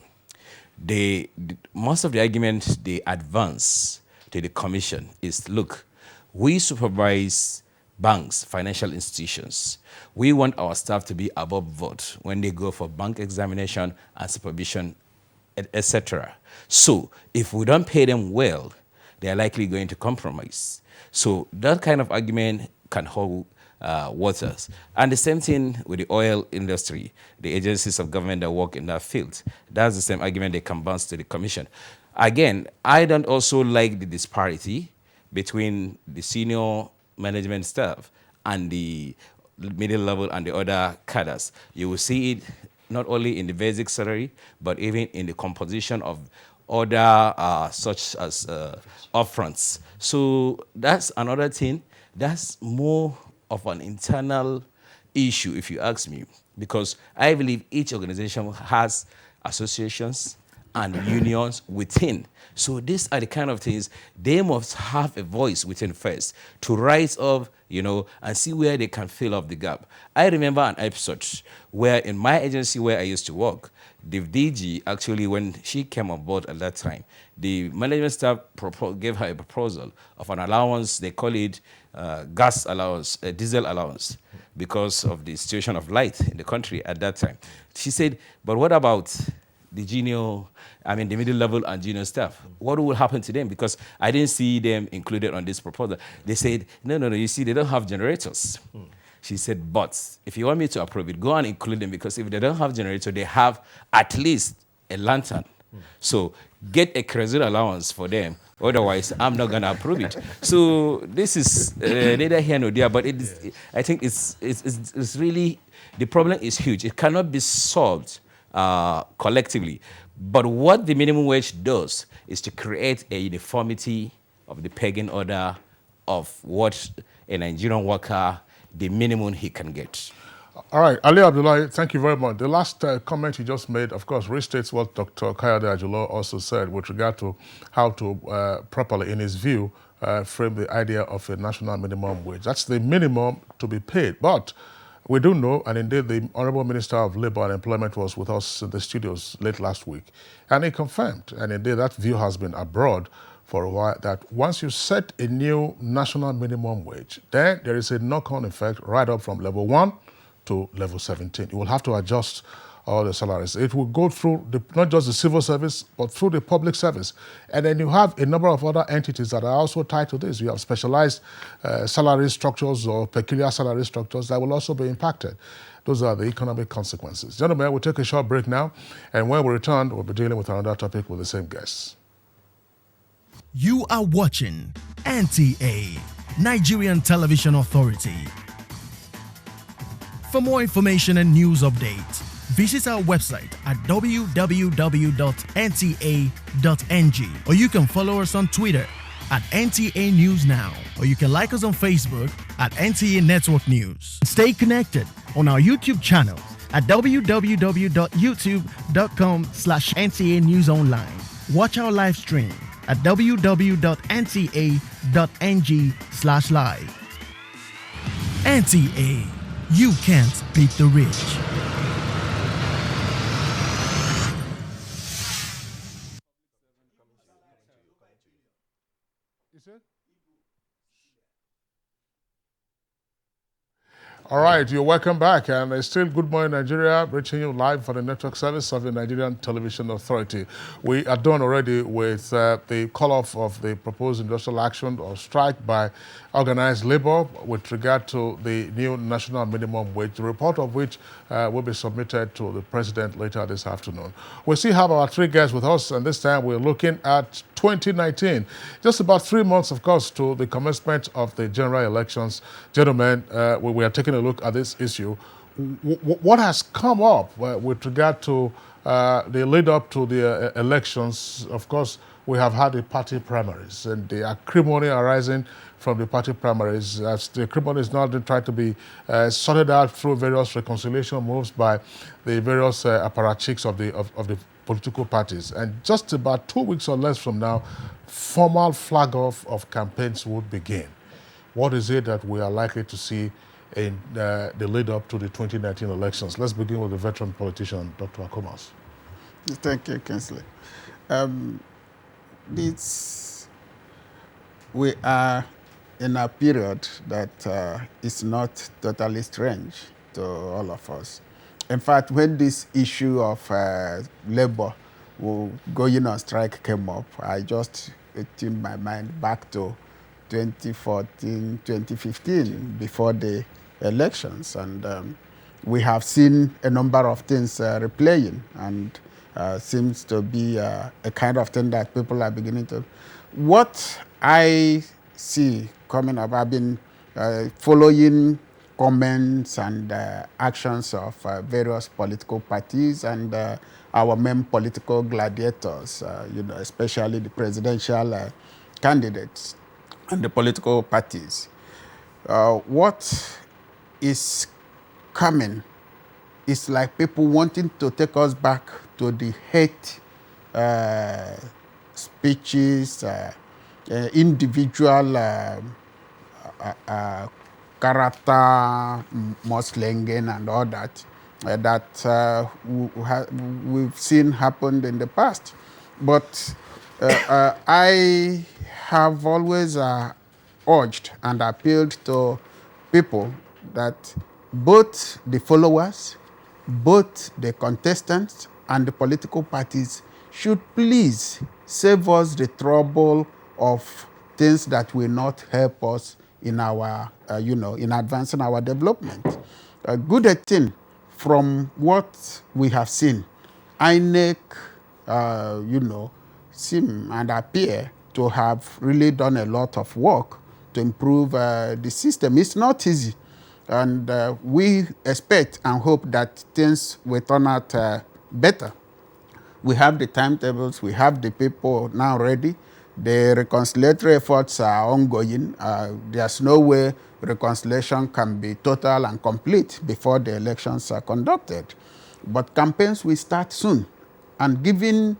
most of the argument they advance to the commission is, look, we supervise banks, financial institutions. We want our staff to be above board when they go for bank examination and supervision, etc. So if we don't pay them well, they are likely going to compromise. So that kind of argument can hold waters. And the same thing with the oil industry, the agencies of government that work in that field. That's the same argument they can bounce to the commission. Again, I don't also like the disparity between the senior management staff and the middle level and the other cadres. You will see it not only in the basic salary, but even in the composition of other such as upfronts. So that's another thing. That's more of an internal issue, if you ask me, because I believe each organization has associations and unions within. So these are the kind of things they must have a voice within first to rise up, and see where they can fill up the gap. I remember an episode where in my agency where I used to work, the DG actually, when she came on board at that time, the management staff gave her a proposal of an allowance. They call it gas allowance, diesel allowance, because of the situation of light in the country at that time. She said, but what about the middle level and junior staff? What will happen to them? Because I didn't see them included on this proposal. They said, no, you see, they don't have generators. She said, but if you want me to approve it, go and include them, because if they don't have generator, they have at least a lantern. So get a kerosene allowance for them. Otherwise, I'm not going to approve it. So this is neither here nor there, but I think it's really, the problem is huge. It cannot be solved collectively. But what the minimum wage does is to create a uniformity of the pegging order of what a Nigerian worker, the minimum he can get. All right, Ali Abdullahi, thank you very much. The last comment you just made, of course, restates what Dr. Kayode Ajulo also said with regard to how to properly, in his view, frame the idea of a national minimum wage. That's the minimum to be paid. But we do know, and indeed the Honorable Minister of Labour and Employment was with us in the studios late last week, and he confirmed, and indeed that view has been abroad for a while, that once you set a new national minimum wage, then there is a knock-on effect right up from level 1 to level 17. You will have to adjust all the salaries. It will go through not just the civil service, but through the public service. And then you have a number of other entities that are also tied to this. You have specialized salary structures or peculiar salary structures that will also be impacted. Those are the economic consequences. Gentlemen, we'll take a short break now. And when we return, we'll be dealing with another topic with the same guests. You are watching NTA, Nigerian Television Authority. For more information and news updates, visit our website at www.nta.ng, or you can follow us on Twitter at NTA News Now, or you can like us on Facebook at NTA Network News. Stay connected on our YouTube channel at www.youtube.com/NTA News Online. Watch our live stream at www.nta.ng/live. NTA, you can't beat the rich. All right, you're welcome back. And it's still Good Morning Nigeria, reaching you live for the network service of the Nigerian Television Authority. We are done already with the call-off of the proposed industrial action or strike by organized labor with regard to the new national minimum wage, the report of which will be submitted to the president later this afternoon. We still have our three guests with us, and this time we're looking at 2019. Just about 3 months, of course, to the commencement of the general elections. Gentlemen, we are taking a look at this issue. What has come up with regard to the lead up to the elections? Of course, we have had the party primaries and the acrimony arising from the party primaries, as the acrimony is now trying to be sorted out through various reconciliation moves by the various apparatchiks of the political parties. And just about 2 weeks or less from now, formal flag off of campaigns would begin. What is it that we are likely to see in the lead up to the 2019 elections? Let's begin with the veteran politician, Dr. Akomas. Thank you, Kingsley. We are in a period that is not totally strange to all of us. In fact, when this issue of labor going on strike came up, I just tuned my mind back to 2014, 2015, before the elections. And we have seen a number of things replaying, and seems to be a kind of thing that people are beginning to. What I see coming up, I've been following comments and actions of various political parties and our main political gladiators, especially the presidential candidates and the political parties. What is coming is like people wanting to take us back to the hate speeches, individual character mudslinging and all that that we've seen happened in the past. But I have always urged and appealed to people that both the followers, both the contestants and the political parties should please save us the trouble of things that will not help us in our, in advancing our development. A good thing from what we have seen, INEC, seem and appear to have really done a lot of work to improve the system. It's not easy. And we expect and hope that things will turn out better. We have the timetables, we have the people now ready. The reconciliatory efforts are ongoing. There's no way reconciliation can be total and complete before the elections are conducted. But campaigns will start soon. And given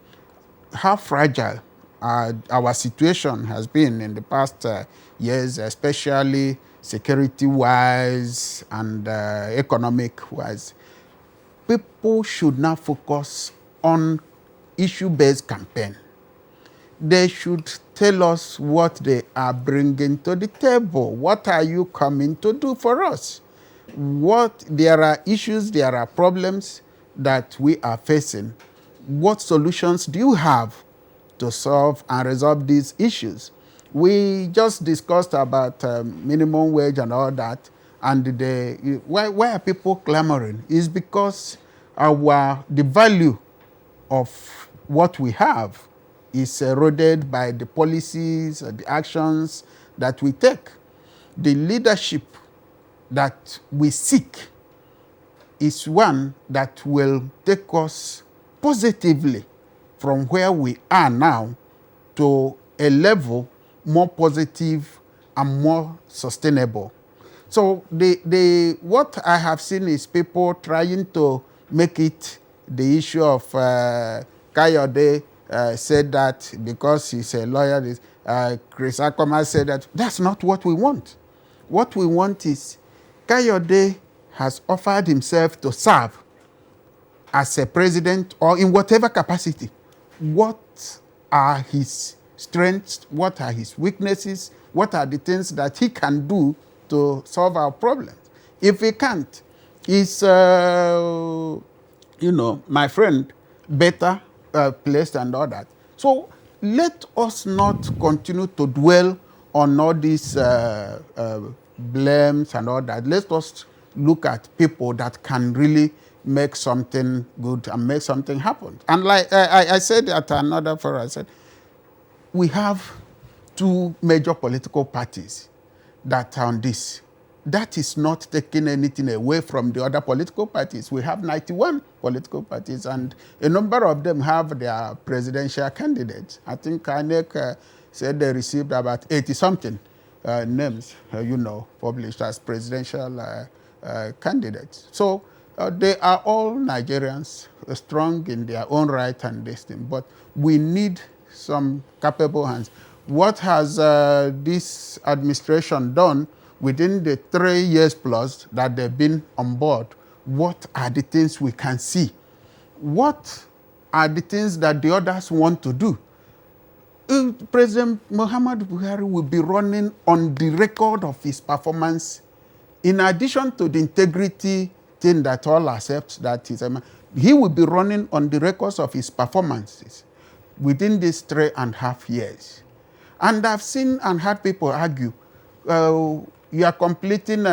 how fragile our situation has been in the past years, especially security-wise and economic-wise, people should now focus on issue-based campaign. They should tell us what they are bringing to the table. What are you coming to do for us? There are issues, there are problems that we are facing. What solutions do you have to solve and resolve these issues? We just discussed about minimum wage and all that, and why are people clamoring? Is because the value of what we have is eroded by the policies, the actions that we take. The leadership that we seek is one that will take us positively from where we are now to a level more positive and more sustainable. So what I have seen is people trying to make it the issue of Kayode said that because he's a lawyer, Chris Akoma said that. That's not what we want. What we want is Kayode has offered himself to serve as a president or in whatever capacity. What are his strengths? What are his weaknesses? What are the things that he can do to solve our problems? If we can't, is, my friend better placed and all that? So let us not continue to dwell on all these blames and all that. Let us look at people that can really make something good and make something happen. And like I said at another forum, I said, we have 2 major political parties that are on this. That is not taking anything away from the other political parties. We have 91 political parties, and a number of them have their presidential candidates. I think INEC said they received about 80-something names, published as presidential candidates. So they are all Nigerians, strong in their own right and this thing, but we need some capable hands. What has this administration done within the 3 years plus that they've been on board? What are the things we can see? What are the things that the others want to do? President Muhammad Buhari will be running on the record of his performance, in addition to the integrity thing that all accept that he will be running on the records of his performances within these 3.5 years. And I've seen and heard people argue, you are completing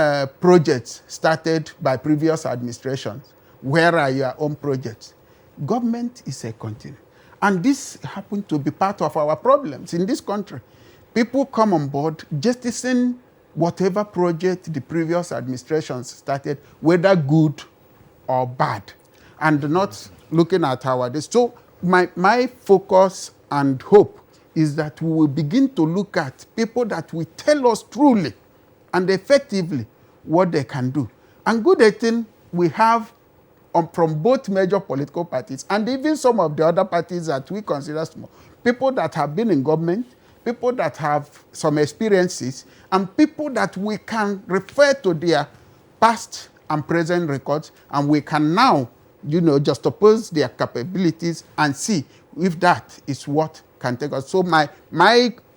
projects started by previous administrations. Where are your own projects? Government is a continuum. And this happened to be part of our problems in this country. People come on board jettisoning whatever project the previous administrations started, whether good or bad, and not looking at this. So my focus and hope is that we will begin to look at people that will tell us truly and effectively what they can do. And good thing we have from both major political parties and even some of the other parties that we consider small, people that have been in government, people that have some experiences, and people that we can refer to their past and present records, and we can now, just oppose their capabilities and see if that is what can take us. So my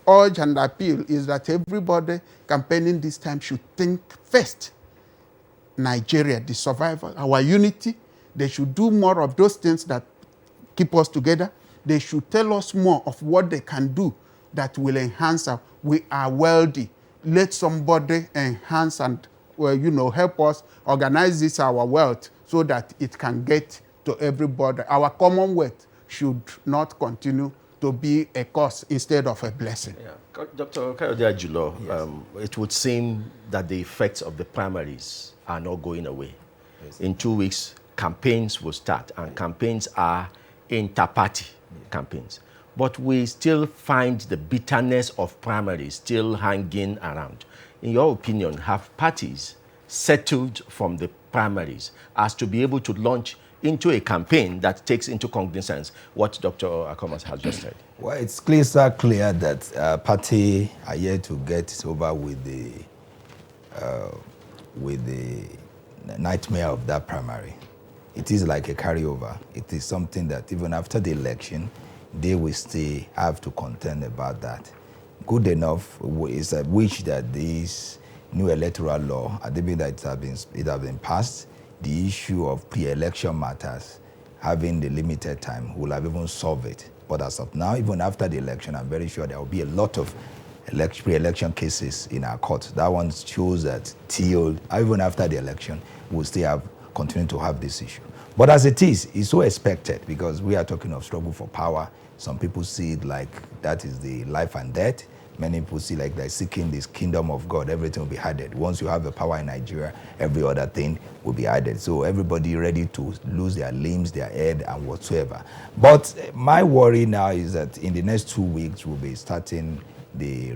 urge and appeal is that everybody campaigning this time should think first Nigeria, the survival, our unity. They should do more of those things that keep us together. They should tell us more of what they can do that will enhance us. We are wealthy. Let somebody enhance and help us organize this, our wealth, so that it can get to everybody. Our commonwealth should not continue to be a curse instead of a blessing. Yeah. Dr. Kayode Ajulo, it would seem that the effects of the primaries are not going away. Yes. In 2 weeks, campaigns will start, and campaigns are inter-party campaigns. But we still find the bitterness of primaries still hanging around. In your opinion, have parties settled from the primaries as to be able to launch into a campaign that takes into cognizance what Dr. Akomas has just said? Well, it's clear that party are yet to get over with the nightmare of that primary. It is like a carryover. It is something that even after the election, they will still have to contend about that. Good enough is a wish that this new electoral law, I think that it has been passed. The issue of pre-election matters, having the limited time, will have even solved it. But as of now, even after the election, I'm very sure there will be a lot of pre-election cases in our courts. That one shows that till even after the election, we'll still continue to have this issue. But as it is, it's so expected because we are talking of struggle for power. Some people see it like that is the life and death. Many people see like they're seeking this kingdom of God. Everything will be added. Once you have the power in Nigeria, every other thing will be added. So everybody ready to lose their limbs, their head, and whatsoever. But my worry now is that in the next 2 weeks, we'll be starting the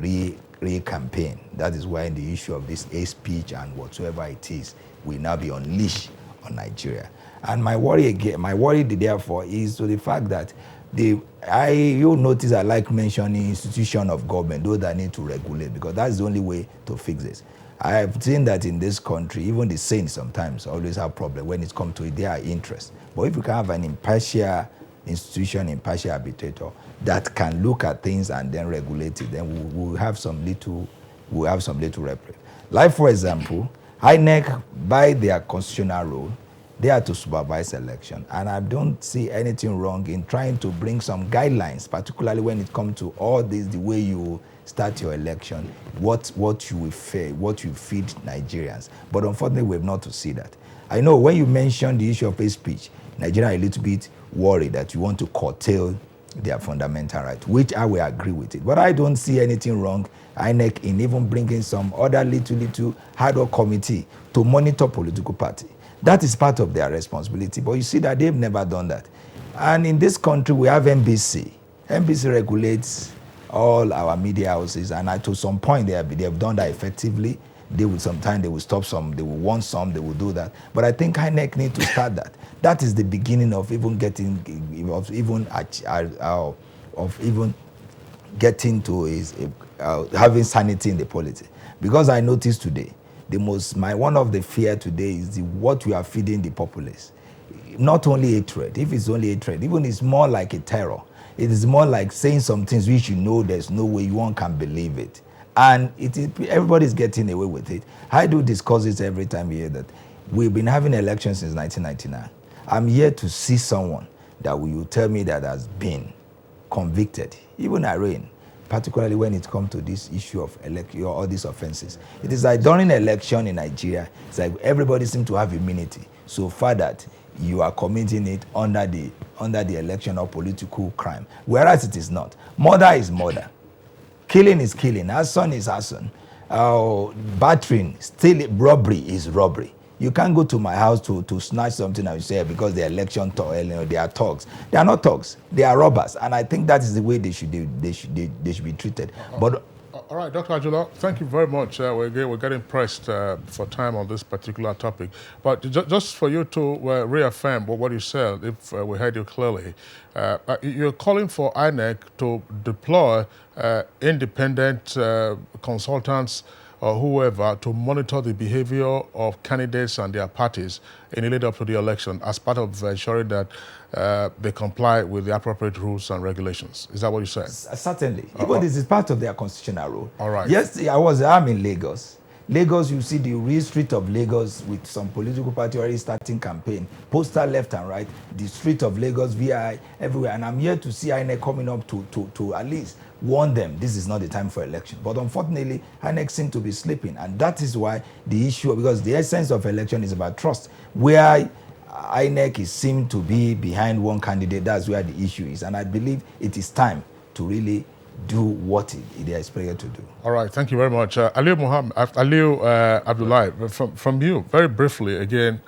re-campaign. That is why the issue of this hate speech and whatsoever it is will now be unleashed on Nigeria. And my worry therefore is to the fact that you'll notice I like mentioning institution of government, those that need to regulate, because that's the only way to fix this. I have seen that in this country, even the saints sometimes always have problems when it comes to their interest. But if you can have an impartial institution, impartial arbitrator that can look at things and then regulate it, then we'll have some little reprieve. Like for example, INEC, by their constitutional role, they are to supervise election. And I don't see anything wrong in trying to bring some guidelines, particularly when it comes to all this, the way you start your election, what you will feed, what you feed Nigerians. But unfortunately, we have not to see that. I know when you mentioned the issue of hate speech, Nigeria are a little bit worried that you want to curtail their fundamental right, which I will agree with it. But I don't see anything wrong, INEC, in even bringing some other little ad hoc committee to monitor political party. That is part of their responsibility. But you see that they've never done that. And in this country, we have NBC. NBC regulates all our media houses, and to some point they have done that effectively. They will sometimes they will stop some, they will want some, they will do that. But I think INEC need to start that. That is the beginning of even getting, getting to having sanity in the politics. Because I noticed today, one of the fear today is what we are feeding the populace. Not only hatred. If it's only hatred, even it's more like a terror. It is more like saying some things which you know there's no way one can believe it. And everybody's getting away with it. I do discuss it every time you hear that. We've been having elections since 1999. I'm here to see someone that will tell me that has been convicted, even arraigned, particularly when it comes to this issue of all these offenses. It is like during election in Nigeria, it's like everybody seems to have immunity so far that you are committing it under the election or political crime, whereas it is not. Murder is murder. Killing is killing. Arson is arson. Battering, robbery is robbery. You can't go to my house to snatch something and say because they're election they are thugs. They are not thugs. They are robbers, and I think that is the way they should be treated. But all right, Dr. Ajula, thank you very much. We're getting pressed for time on this particular topic. But just for you to reaffirm what you said, if we heard you clearly, you're calling for INEC to deploy independent consultants or whoever to monitor the behavior of candidates and their parties in the lead up to the election as part of ensuring that they comply with the appropriate rules and regulations. Is that what you said? Certainly. Even this is part of their constitutional rule. All right. Yes, I'm in Lagos. Lagos, you see the real street of Lagos with some political party already starting campaign. Poster left and right. The street of Lagos, VI, everywhere. And I'm here to see INEC coming up to at least warn them this is not the time for election. But unfortunately, INEC seem to be sleeping. And that is why the issue, because the essence of election is about trust. Where INEC seem to be behind one candidate, that's where the issue is. And I believe it is time to really do what they are expected to do. All right, thank you very much. Aliu Abdullahi, from you, very briefly again,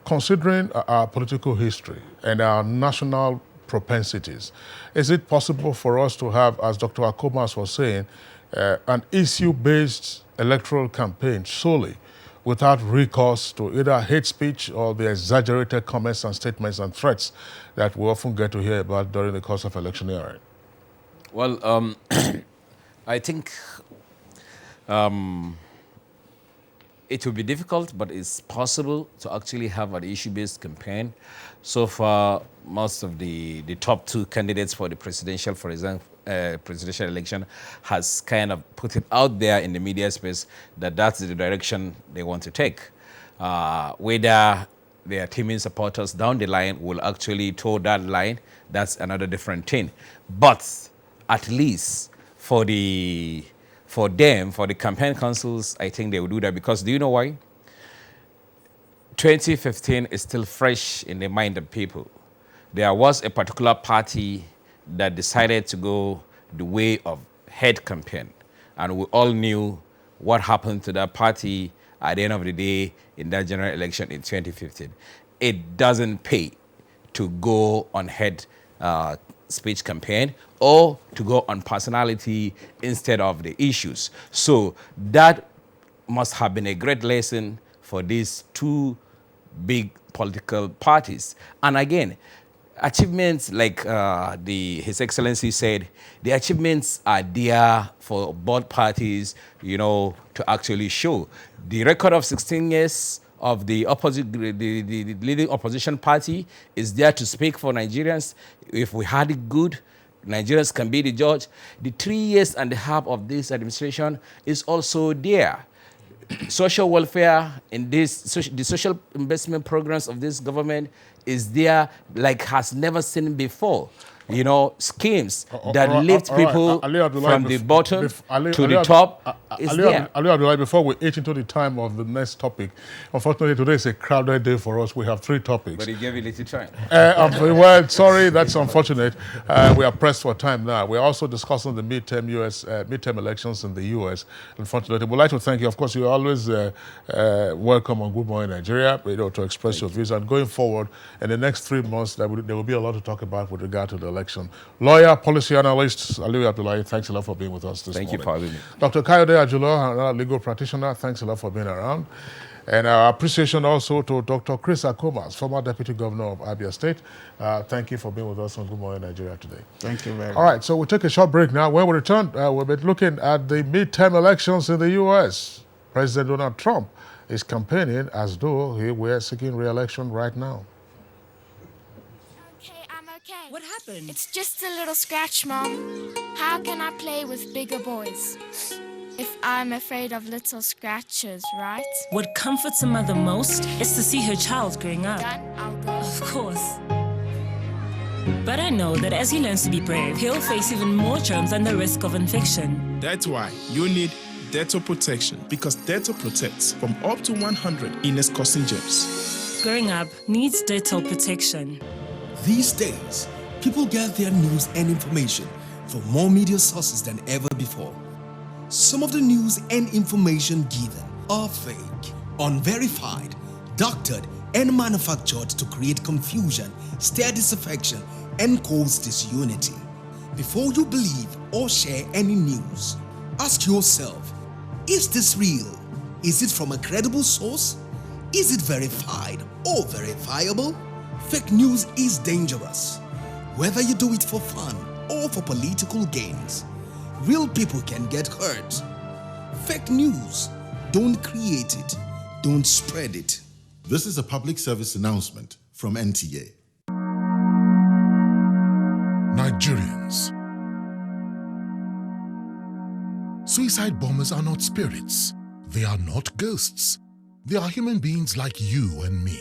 considering our political history and our national propensities, is it possible for us to have, as Dr. Akomas was saying, an issue-based electoral campaign solely without recourse to either hate speech or the exaggerated comments and statements and threats that we often get to hear about during the course of electioneering? Well, I think it will be difficult, but it's possible to actually have an issue-based campaign. So far, most of the top two candidates for the presidential, for example, presidential election has kind of put it out there in the media space that that's the direction they want to take. Whether their teaming supporters down the line will actually toe that line, that's another different thing. But at least for the campaign councils, I think they will do that, because do you know why? 2015 is still fresh in the mind of people. There was a particular party that decided to go the way of hate campaign, and we all knew what happened to that party at the end of the day in that general election in 2015. It doesn't pay to go on hate speech campaign or to go on personality instead of the issues. So that must have been a great lesson for these two big political parties. And again, achievements like His Excellency said, the achievements are there for both parties, to actually show. The record of 16 years of the leading opposition party is there to speak for Nigerians. If we had it good, Nigerians can be the judge. The 3.5 years of this administration is also there. social welfare in the social investment programs of this government is there like has never seen before. You know, schemes that lift people from the bottom to the top is there. Ali Abdullah, before we age into the time of the next topic, unfortunately today is a crowded day for us. We have 3 topics. But he gave you a little time. Well, sorry, that's unfortunate. We are pressed for time now. We're also discussing the midterm elections in the U.S. Unfortunately, we'd like to thank you. Of course, you're always welcome on Good Morning Nigeria, to express your views. And going forward, in the next 3 months, there will be a lot to talk about with regard to the election. Lawyer, policy analyst, Ali Abdullah, thanks a lot for being with us this morning. Thank you for having me. Dr. Kayode Ajulo, our legal practitioner, thanks a lot for being around. And our appreciation also to Dr. Chris Akomas, former Deputy Governor of Abia State. Thank you for being with us on Good Morning Nigeria today. Thank you very much. All right, so we'll take a short break now. When we return, we'll be looking at the midterm elections in the U.S. President Donald Trump is campaigning as though he were seeking re-election right now. Okay. What happened? It's just a little scratch, Mom. How can I play with bigger boys if I'm afraid of little scratches, right? What comforts a mother most is to see her child growing up. Done, I'll go. Of course. But I know that as he learns to be brave, he'll face even more germs and the risk of infection. That's why you need Dettol protection, because Dettol protects from up to 100 illness-causing germs. Growing up needs Dettol protection. These days, people get their news and information from more media sources than ever before. Some of the news and information given are fake, unverified, doctored, and manufactured to create confusion, stir disaffection, and cause disunity. Before you believe or share any news, ask yourself, is this real? Is it from a credible source? Is it verified or verifiable? Fake news is dangerous. Whether you do it for fun or for political gains, real people can get hurt. Fake news, don't create it, don't spread it. This is a public service announcement from NTA. Nigerians. Suicide bombers are not spirits. They are not ghosts. They are human beings like you and me.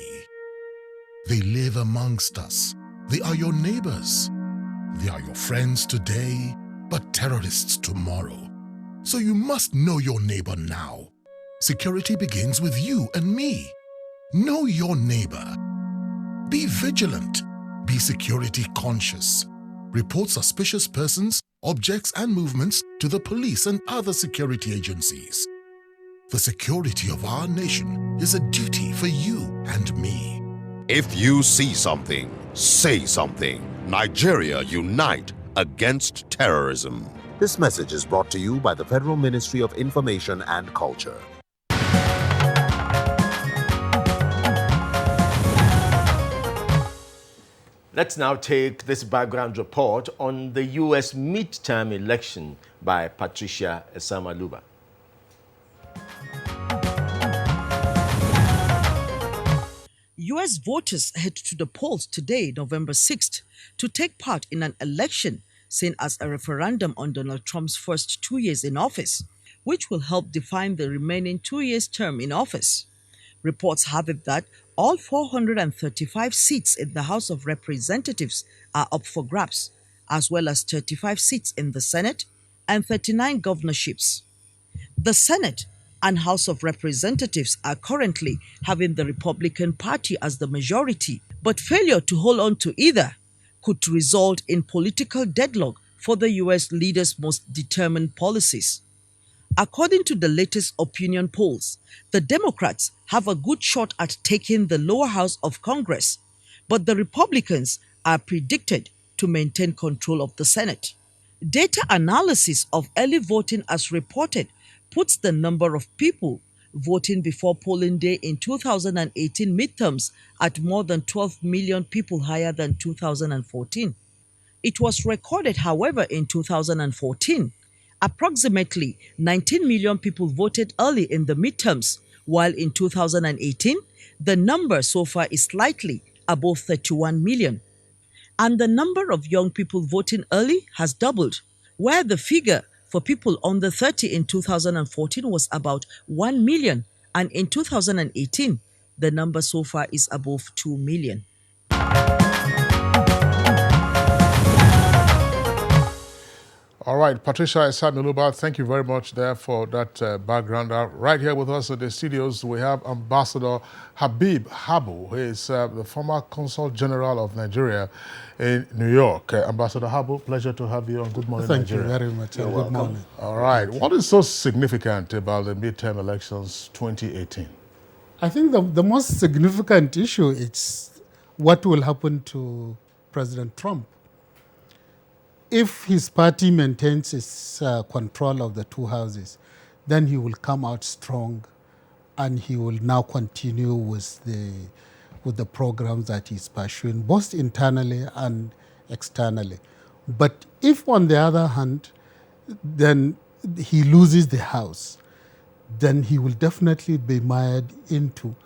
They live amongst us. They are your neighbors. They are your friends today, but terrorists tomorrow. So you must know your neighbor now. Security begins with you and me. Know your neighbor. Be vigilant. Be security conscious. Report suspicious persons, objects, and movements to the police and other security agencies. The security of our nation is a duty for you and me. If you see something, say something. Nigeria unite against terrorism. This message is brought to you by the Federal Ministry of Information and Culture. Let's now take this background report on the U.S. midterm election by Patricia Esamaluba. U.S. voters head to the polls today, November 6th, to take part in an election seen as a referendum on Donald Trump's first 2 years in office, which will help define the remaining 2 years term in office. Reports have it that all 435 seats in the House of Representatives are up for grabs, as well as 35 seats in the Senate and 39 governorships. The Senate and House of Representatives are currently having the Republican Party as the majority, but failure to hold on to either could result in political deadlock for the U.S. leader's most determined policies. According to the latest opinion polls, the Democrats have a good shot at taking the lower house of Congress, but the Republicans are predicted to maintain control of the Senate. Data analysis of early voting as reported puts the number of people voting before polling day in 2018 midterms at more than 12 million people higher than 2014. It was recorded, however, in 2014. Approximately 19 million people voted early in the midterms, while in 2018, the number so far is slightly above 31 million. And the number of young people voting early has doubled, where the figure for people under 30 in 2014 was about 1 million, and in 2018, the number so far is above 2 million. All right, Patricia Esamiluba, thank you very much there for that background. Right here with us in the studios, we have Ambassador Habib Habu. He is the former Consul General of Nigeria in New York. Ambassador Habu, pleasure to have you on Good Morning Thank Nigeria. you very much. You're Good welcome. morning. All right, what is so significant about the midterm elections 2018? I think the most significant issue is what will happen to President Trump. If his party maintains its control of the two houses, then he will come out strong, and he will now continue with the programs that he's pursuing, both internally and externally. But if, on the other hand, then he loses the House, then he will definitely be mired into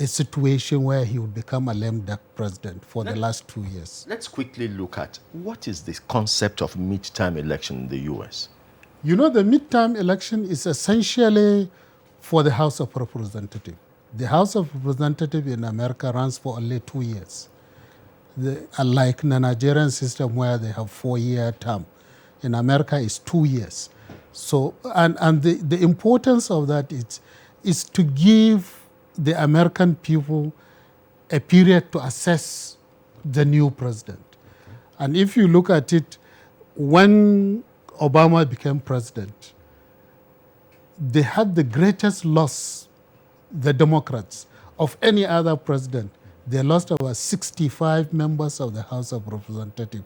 a situation where he will become a lame duck president for the last 2 years. Let's quickly look at what is the concept of midterm election in the U.S.? You know, the midterm election is essentially for the House of Representatives. The House of Representatives in America runs for only 2 years. Unlike the Nigerian system where they have 4-year term, in America it's 2 years. So, and the importance of that is to give the American people a period to assess the new president. And if you look at it, when Obama became president, they had the greatest loss, the Democrats, of any other president. They lost about 65 members of the House of Representatives.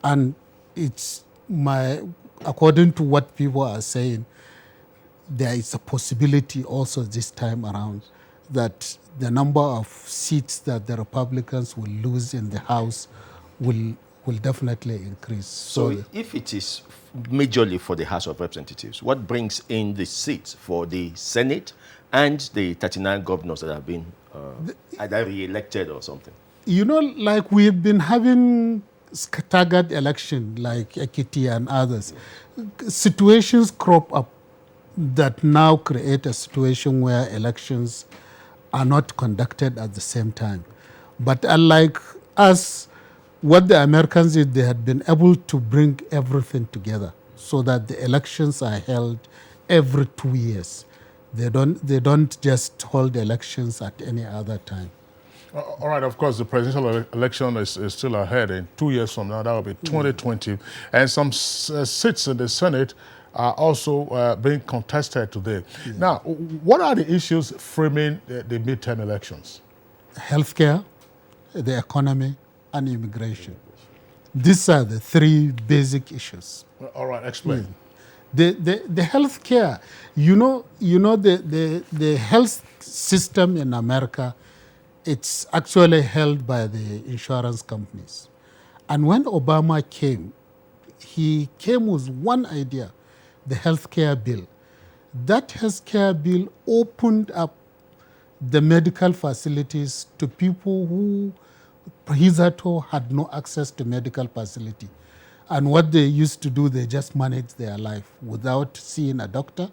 And it's according to what people are saying, there is a possibility also this time around that the number of seats that the Republicans will lose in the House will definitely increase. So if it is majorly for the House of Representatives, what brings in the seats for the Senate and the 39 governors that have been either re-elected or something? You know, like we've been having staggered election like Ekiti and others. Situations crop up that now create a situation where elections are not conducted at the same time. But unlike us, what the Americans did, they had been able to bring everything together so that the elections are held every 2 years. They don't just hold elections at any other time. All right, of course, the presidential election is still ahead. In 2 years from now, that will be 2020. And some seats in the Senate are also being contested today. Yeah. Now, what are the issues framing the midterm elections? Healthcare, the economy, and immigration. These are the three basic issues. All right, explain. The healthcare, you know the health system in America, it's actually held by the insurance companies. And when Obama came, he came with one idea, the healthcare bill. That healthcare bill opened up the medical facilities to people who hitherto had no access to medical facility. And what they used to do, they just manage their life without seeing a doctor.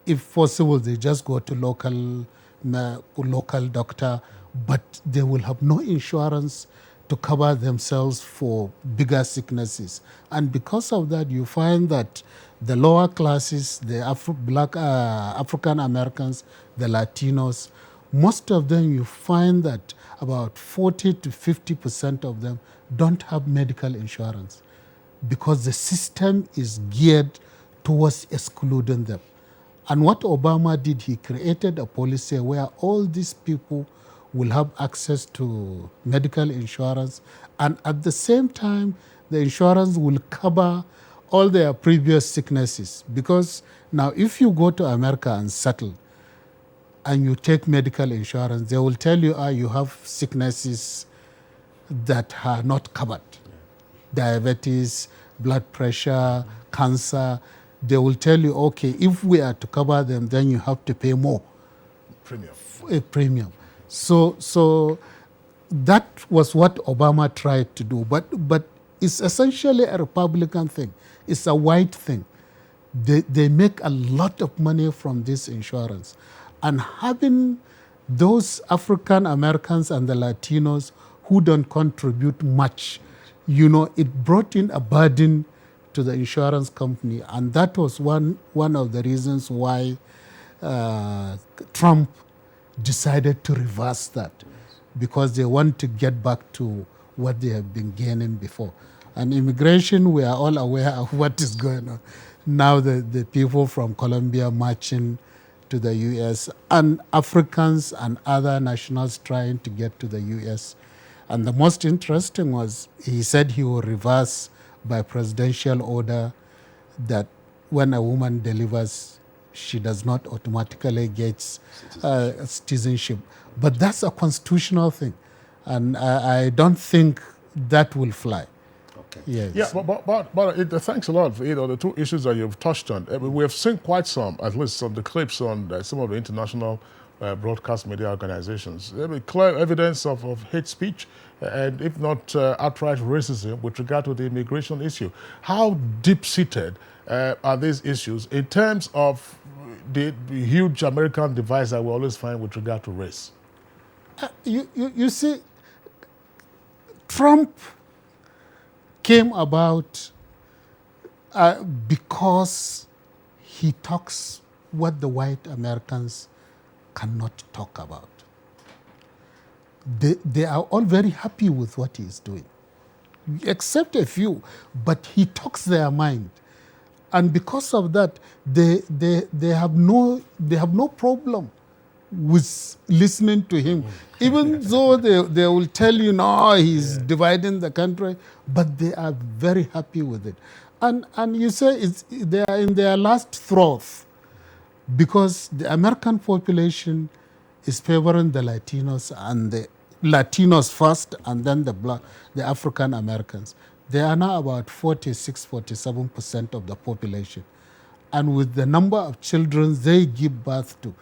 If possible, they just go to local doctor, but they will have no insurance to cover themselves for bigger sicknesses. And because of that, you find that the lower classes, the African Americans, the Latinos, most of them, you find that about 40 to 50% of them don't have medical insurance because the system is geared towards excluding them. And what Obama did, he created a policy where all these people will have access to medical insurance, and at the same time, the insurance will cover all their previous sicknesses. Because now if you go to America and settle, and you take medical insurance, they will tell you, you have sicknesses that are not covered. Diabetes, blood pressure, cancer. They will tell you, okay, if we are to cover them, then you have to pay more. Premium. So that was what Obama tried to do. But it's essentially a Republican thing. It's a white thing. They make a lot of money from this insurance. And having those African Americans and the Latinos who don't contribute much, it brought in a burden to the insurance company. And that was one of the reasons why Trump decided to reverse that, because they want to get back to what they have been gaining before. And immigration, we are all aware of what is going on. Now the people from Colombia marching to the U.S. and Africans and other nationals trying to get to the U.S. And the most interesting was he said he will reverse by presidential order that when a woman delivers, she does not automatically get citizenship. But that's a constitutional thing. And I don't think that will fly. Okay. Yes. Yeah, but thanks a lot for the two issues that you've touched on. We have seen quite some, at least some of the clips on some of the international broadcast media organizations. There be clear evidence of hate speech and if not outright racism with regard to the immigration issue. How deep-seated are these issues in terms of the huge American divide that we always find with regard to race? You see, Trump came about because he talks what the white Americans cannot talk about. They are all very happy with what he is doing, except a few, but he talks their mind. And because of that, they have no problem with listening to him, even though they will tell you, no, he's dividing the country, but they are very happy with it. And you say they are in their last throes because the American population is favoring the Latinos, and the Latinos first, and then the African Americans. They are now about 46-47% of the population. And with the number of children they give birth to,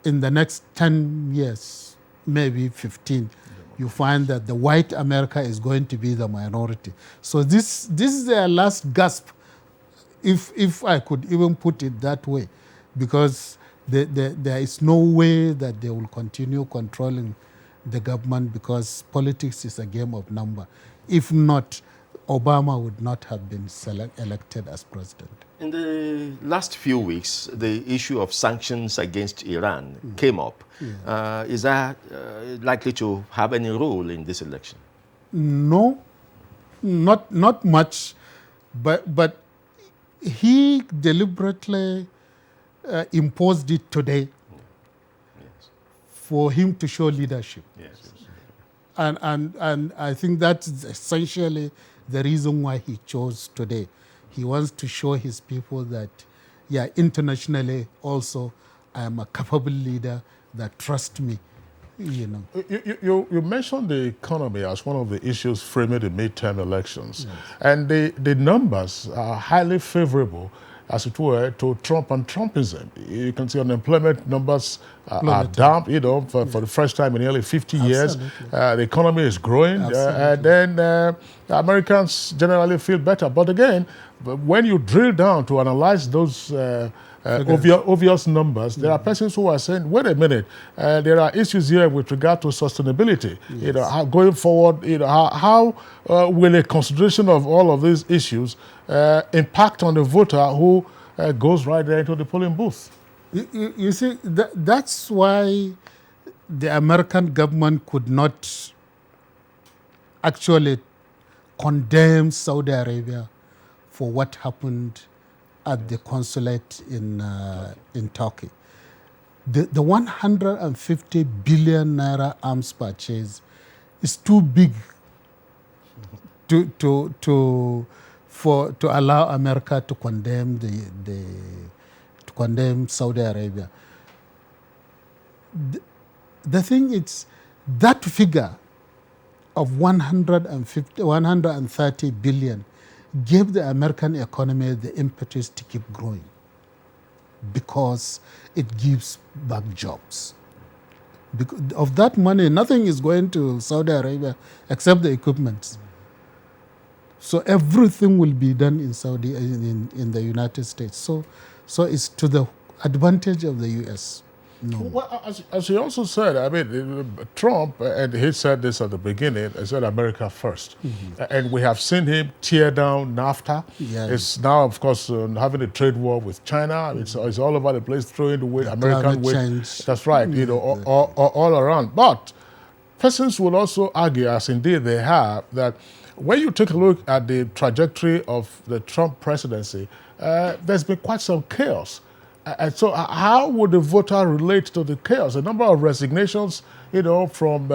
in the next 10 years, maybe 15, you find that the white America is going to be the minority. So this is their last gasp, if I could even put it that way, because there is no way that they will continue controlling the government, because politics is a game of number. If not, Obama would not have been elected as president. In the last few weeks, the issue of sanctions against Iran came up. Yeah. Is that likely to have any role in this election? No, not much, but he deliberately imposed it today for him to show leadership. Yes. And I think that's essentially the reason why he chose today. He wants to show his people that, internationally also, I am a capable leader that trust me. You mentioned the economy as one of the issues framing the midterm elections. Yes. And the numbers are highly favorable, as it were, to Trump and Trumpism. You can see unemployment numbers are down, for the first time in nearly 50 years. The economy is growing, and then Americans generally feel better. But again, when you drill down to analyze those obvious numbers, there are persons who are saying, wait a minute, there are issues here with regard to sustainability. Yes. How, going forward, how will a consideration of all of these issues impact on the voter who goes right there into the polling booth? You see, that's why the American government could not actually condemn Saudi Arabia for what happened at the consulate in Turkey. The 150 billion naira arms purchase is too big to allow America to condemn to condemn Saudi Arabia. The thing is, that figure of 130 billion gave the American economy the impetus to keep growing, because it gives back jobs. Because of that money, nothing is going to Saudi Arabia except the equipment. So everything will be done in in the United States. So it's to the advantage of the U.S. No. Well, as he also said, I mean, Trump, and he said this at the beginning, he said America first. And we have seen him tear down NAFTA. Yeah. It's now, of course, having a trade war with China. It's all over the place, throwing the weight, American weight. Change. That's right, you know, all around. But persons will also argue, as indeed they have, that when you take a look at the trajectory of the Trump presidency, there's been quite some chaos. And so how would the voter relate to the chaos? A number of resignations, you know, from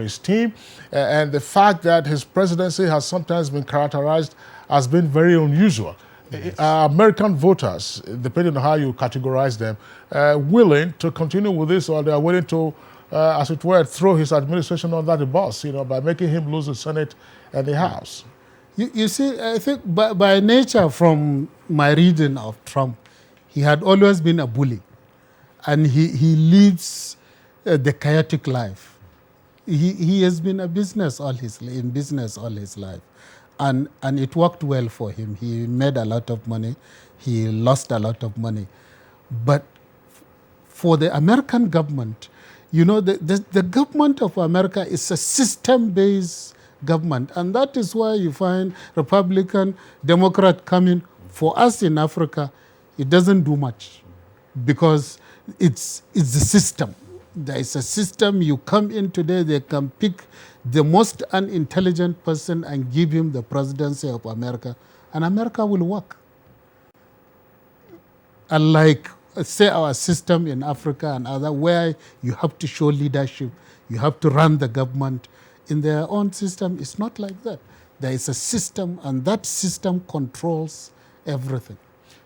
his team, and the fact that his presidency has sometimes been characterized as being very unusual. Yes. American voters, depending on how you categorize them, willing to continue with this, or they are willing to, as it were, throw his administration under the bus, you know, by making him lose the Senate and the House. You see, I think by nature, from my reading of Trump, he had always been a bully, and he lives the chaotic life. He has been in business all his life, and it worked well for him. He made a lot of money, he lost a lot of money, but for the American government, you know, the government of America is a system-based government, and that is why you find Republican, Democrat coming. For us in Africa, it doesn't do much because it's the system. There is a system. You come in today, they can pick the most unintelligent person and give him the presidency of America, and America will work. Unlike, say, our system in Africa and other, where you have to show leadership, you have to run the government. In their own system, it's not like that. There is a system, and that system controls everything.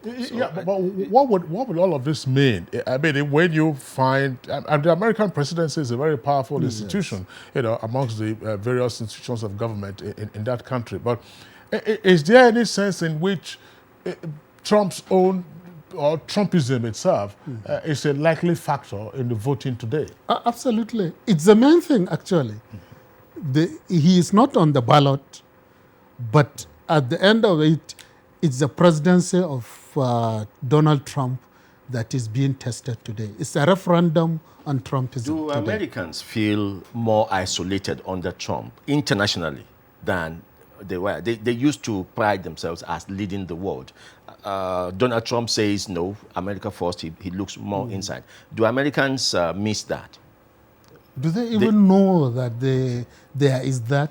Yeah, but what would all of this mean? I mean, when you find, and the American presidency is a very powerful institution, you know, amongst the various institutions of government in that country. But is there any sense in which Trump's own, or Trumpism itself, is a likely factor in the voting today? Absolutely. It's the main thing, actually. He is not on the ballot, but at the end of it, it's the presidency of Donald Trump that is being tested today. It's a referendum on Trumpism. Do today. Americans feel more isolated under Trump internationally than they were? They used to pride themselves as leading the world. Donald Trump says, no, America first. He looks more inside. Do Americans miss that? Do they even know that there is that?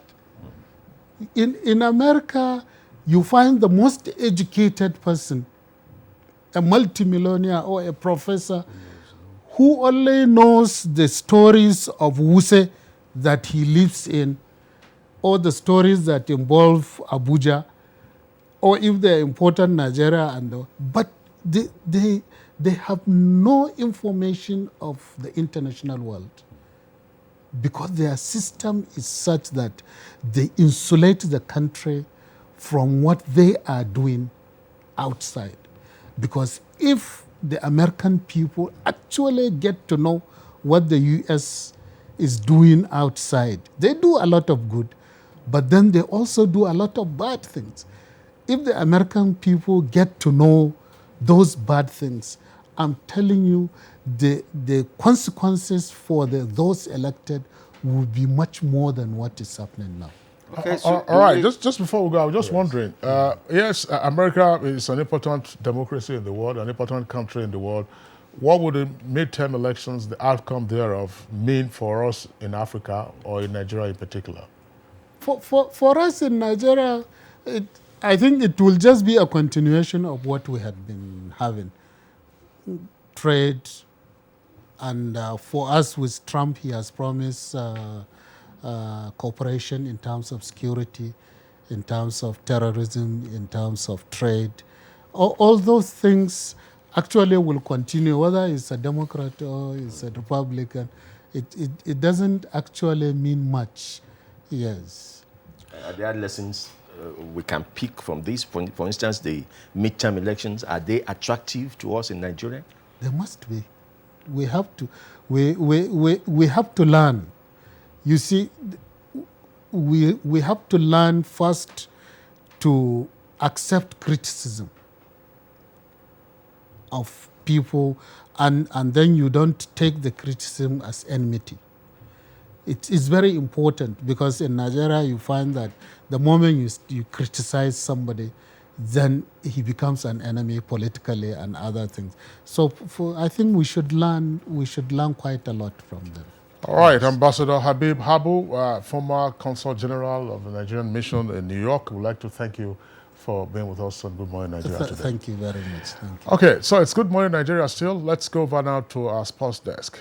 In America, you find the most educated person, a multimillionaire or a professor, who only knows the stories of Wuse that he lives in, or the stories that involve Abuja, or if they're important, Nigeria, but they have no information of the international world, because their system is such that they insulate the country from what they are doing outside. Because if the American people actually get to know what the U.S. is doing outside, they do a lot of good, but then they also do a lot of bad things. If the American people get to know those bad things, I'm telling you, the consequences for those elected will be much more than what is happening now. Okay, so all right, just before we go, I was just wondering, yes, America is an important democracy in the world, an important country in the world. What would the midterm elections, the outcome thereof, mean for us in Africa or in Nigeria in particular? For us in Nigeria, I think it will just be a continuation of what we had been having. Trade, and for us with Trump, he has promised cooperation in terms of security, in terms of terrorism, in terms of trade. All those things actually will continue, whether it's a Democrat or it's a Republican. It doesn't actually mean much. Yes. Are there lessons we can pick from this? For instance, the midterm elections, are they attractive to us in Nigeria? They must be. We have to. We have to learn. You see, we have to learn first to accept criticism of people, and then you don't take the criticism as enmity. It is very important, because in Nigeria you find that the moment you criticize somebody, then he becomes an enemy politically and other things. So I think we should learn quite a lot from them. All right, Ambassador Habib Habu, former Consul General of the Nigerian Mission in New York, we'd like to thank you for being with us on Good Morning Nigeria today. Thank you very much. Thank you. Okay, so it's Good Morning Nigeria still. Let's go over now to our sports desk.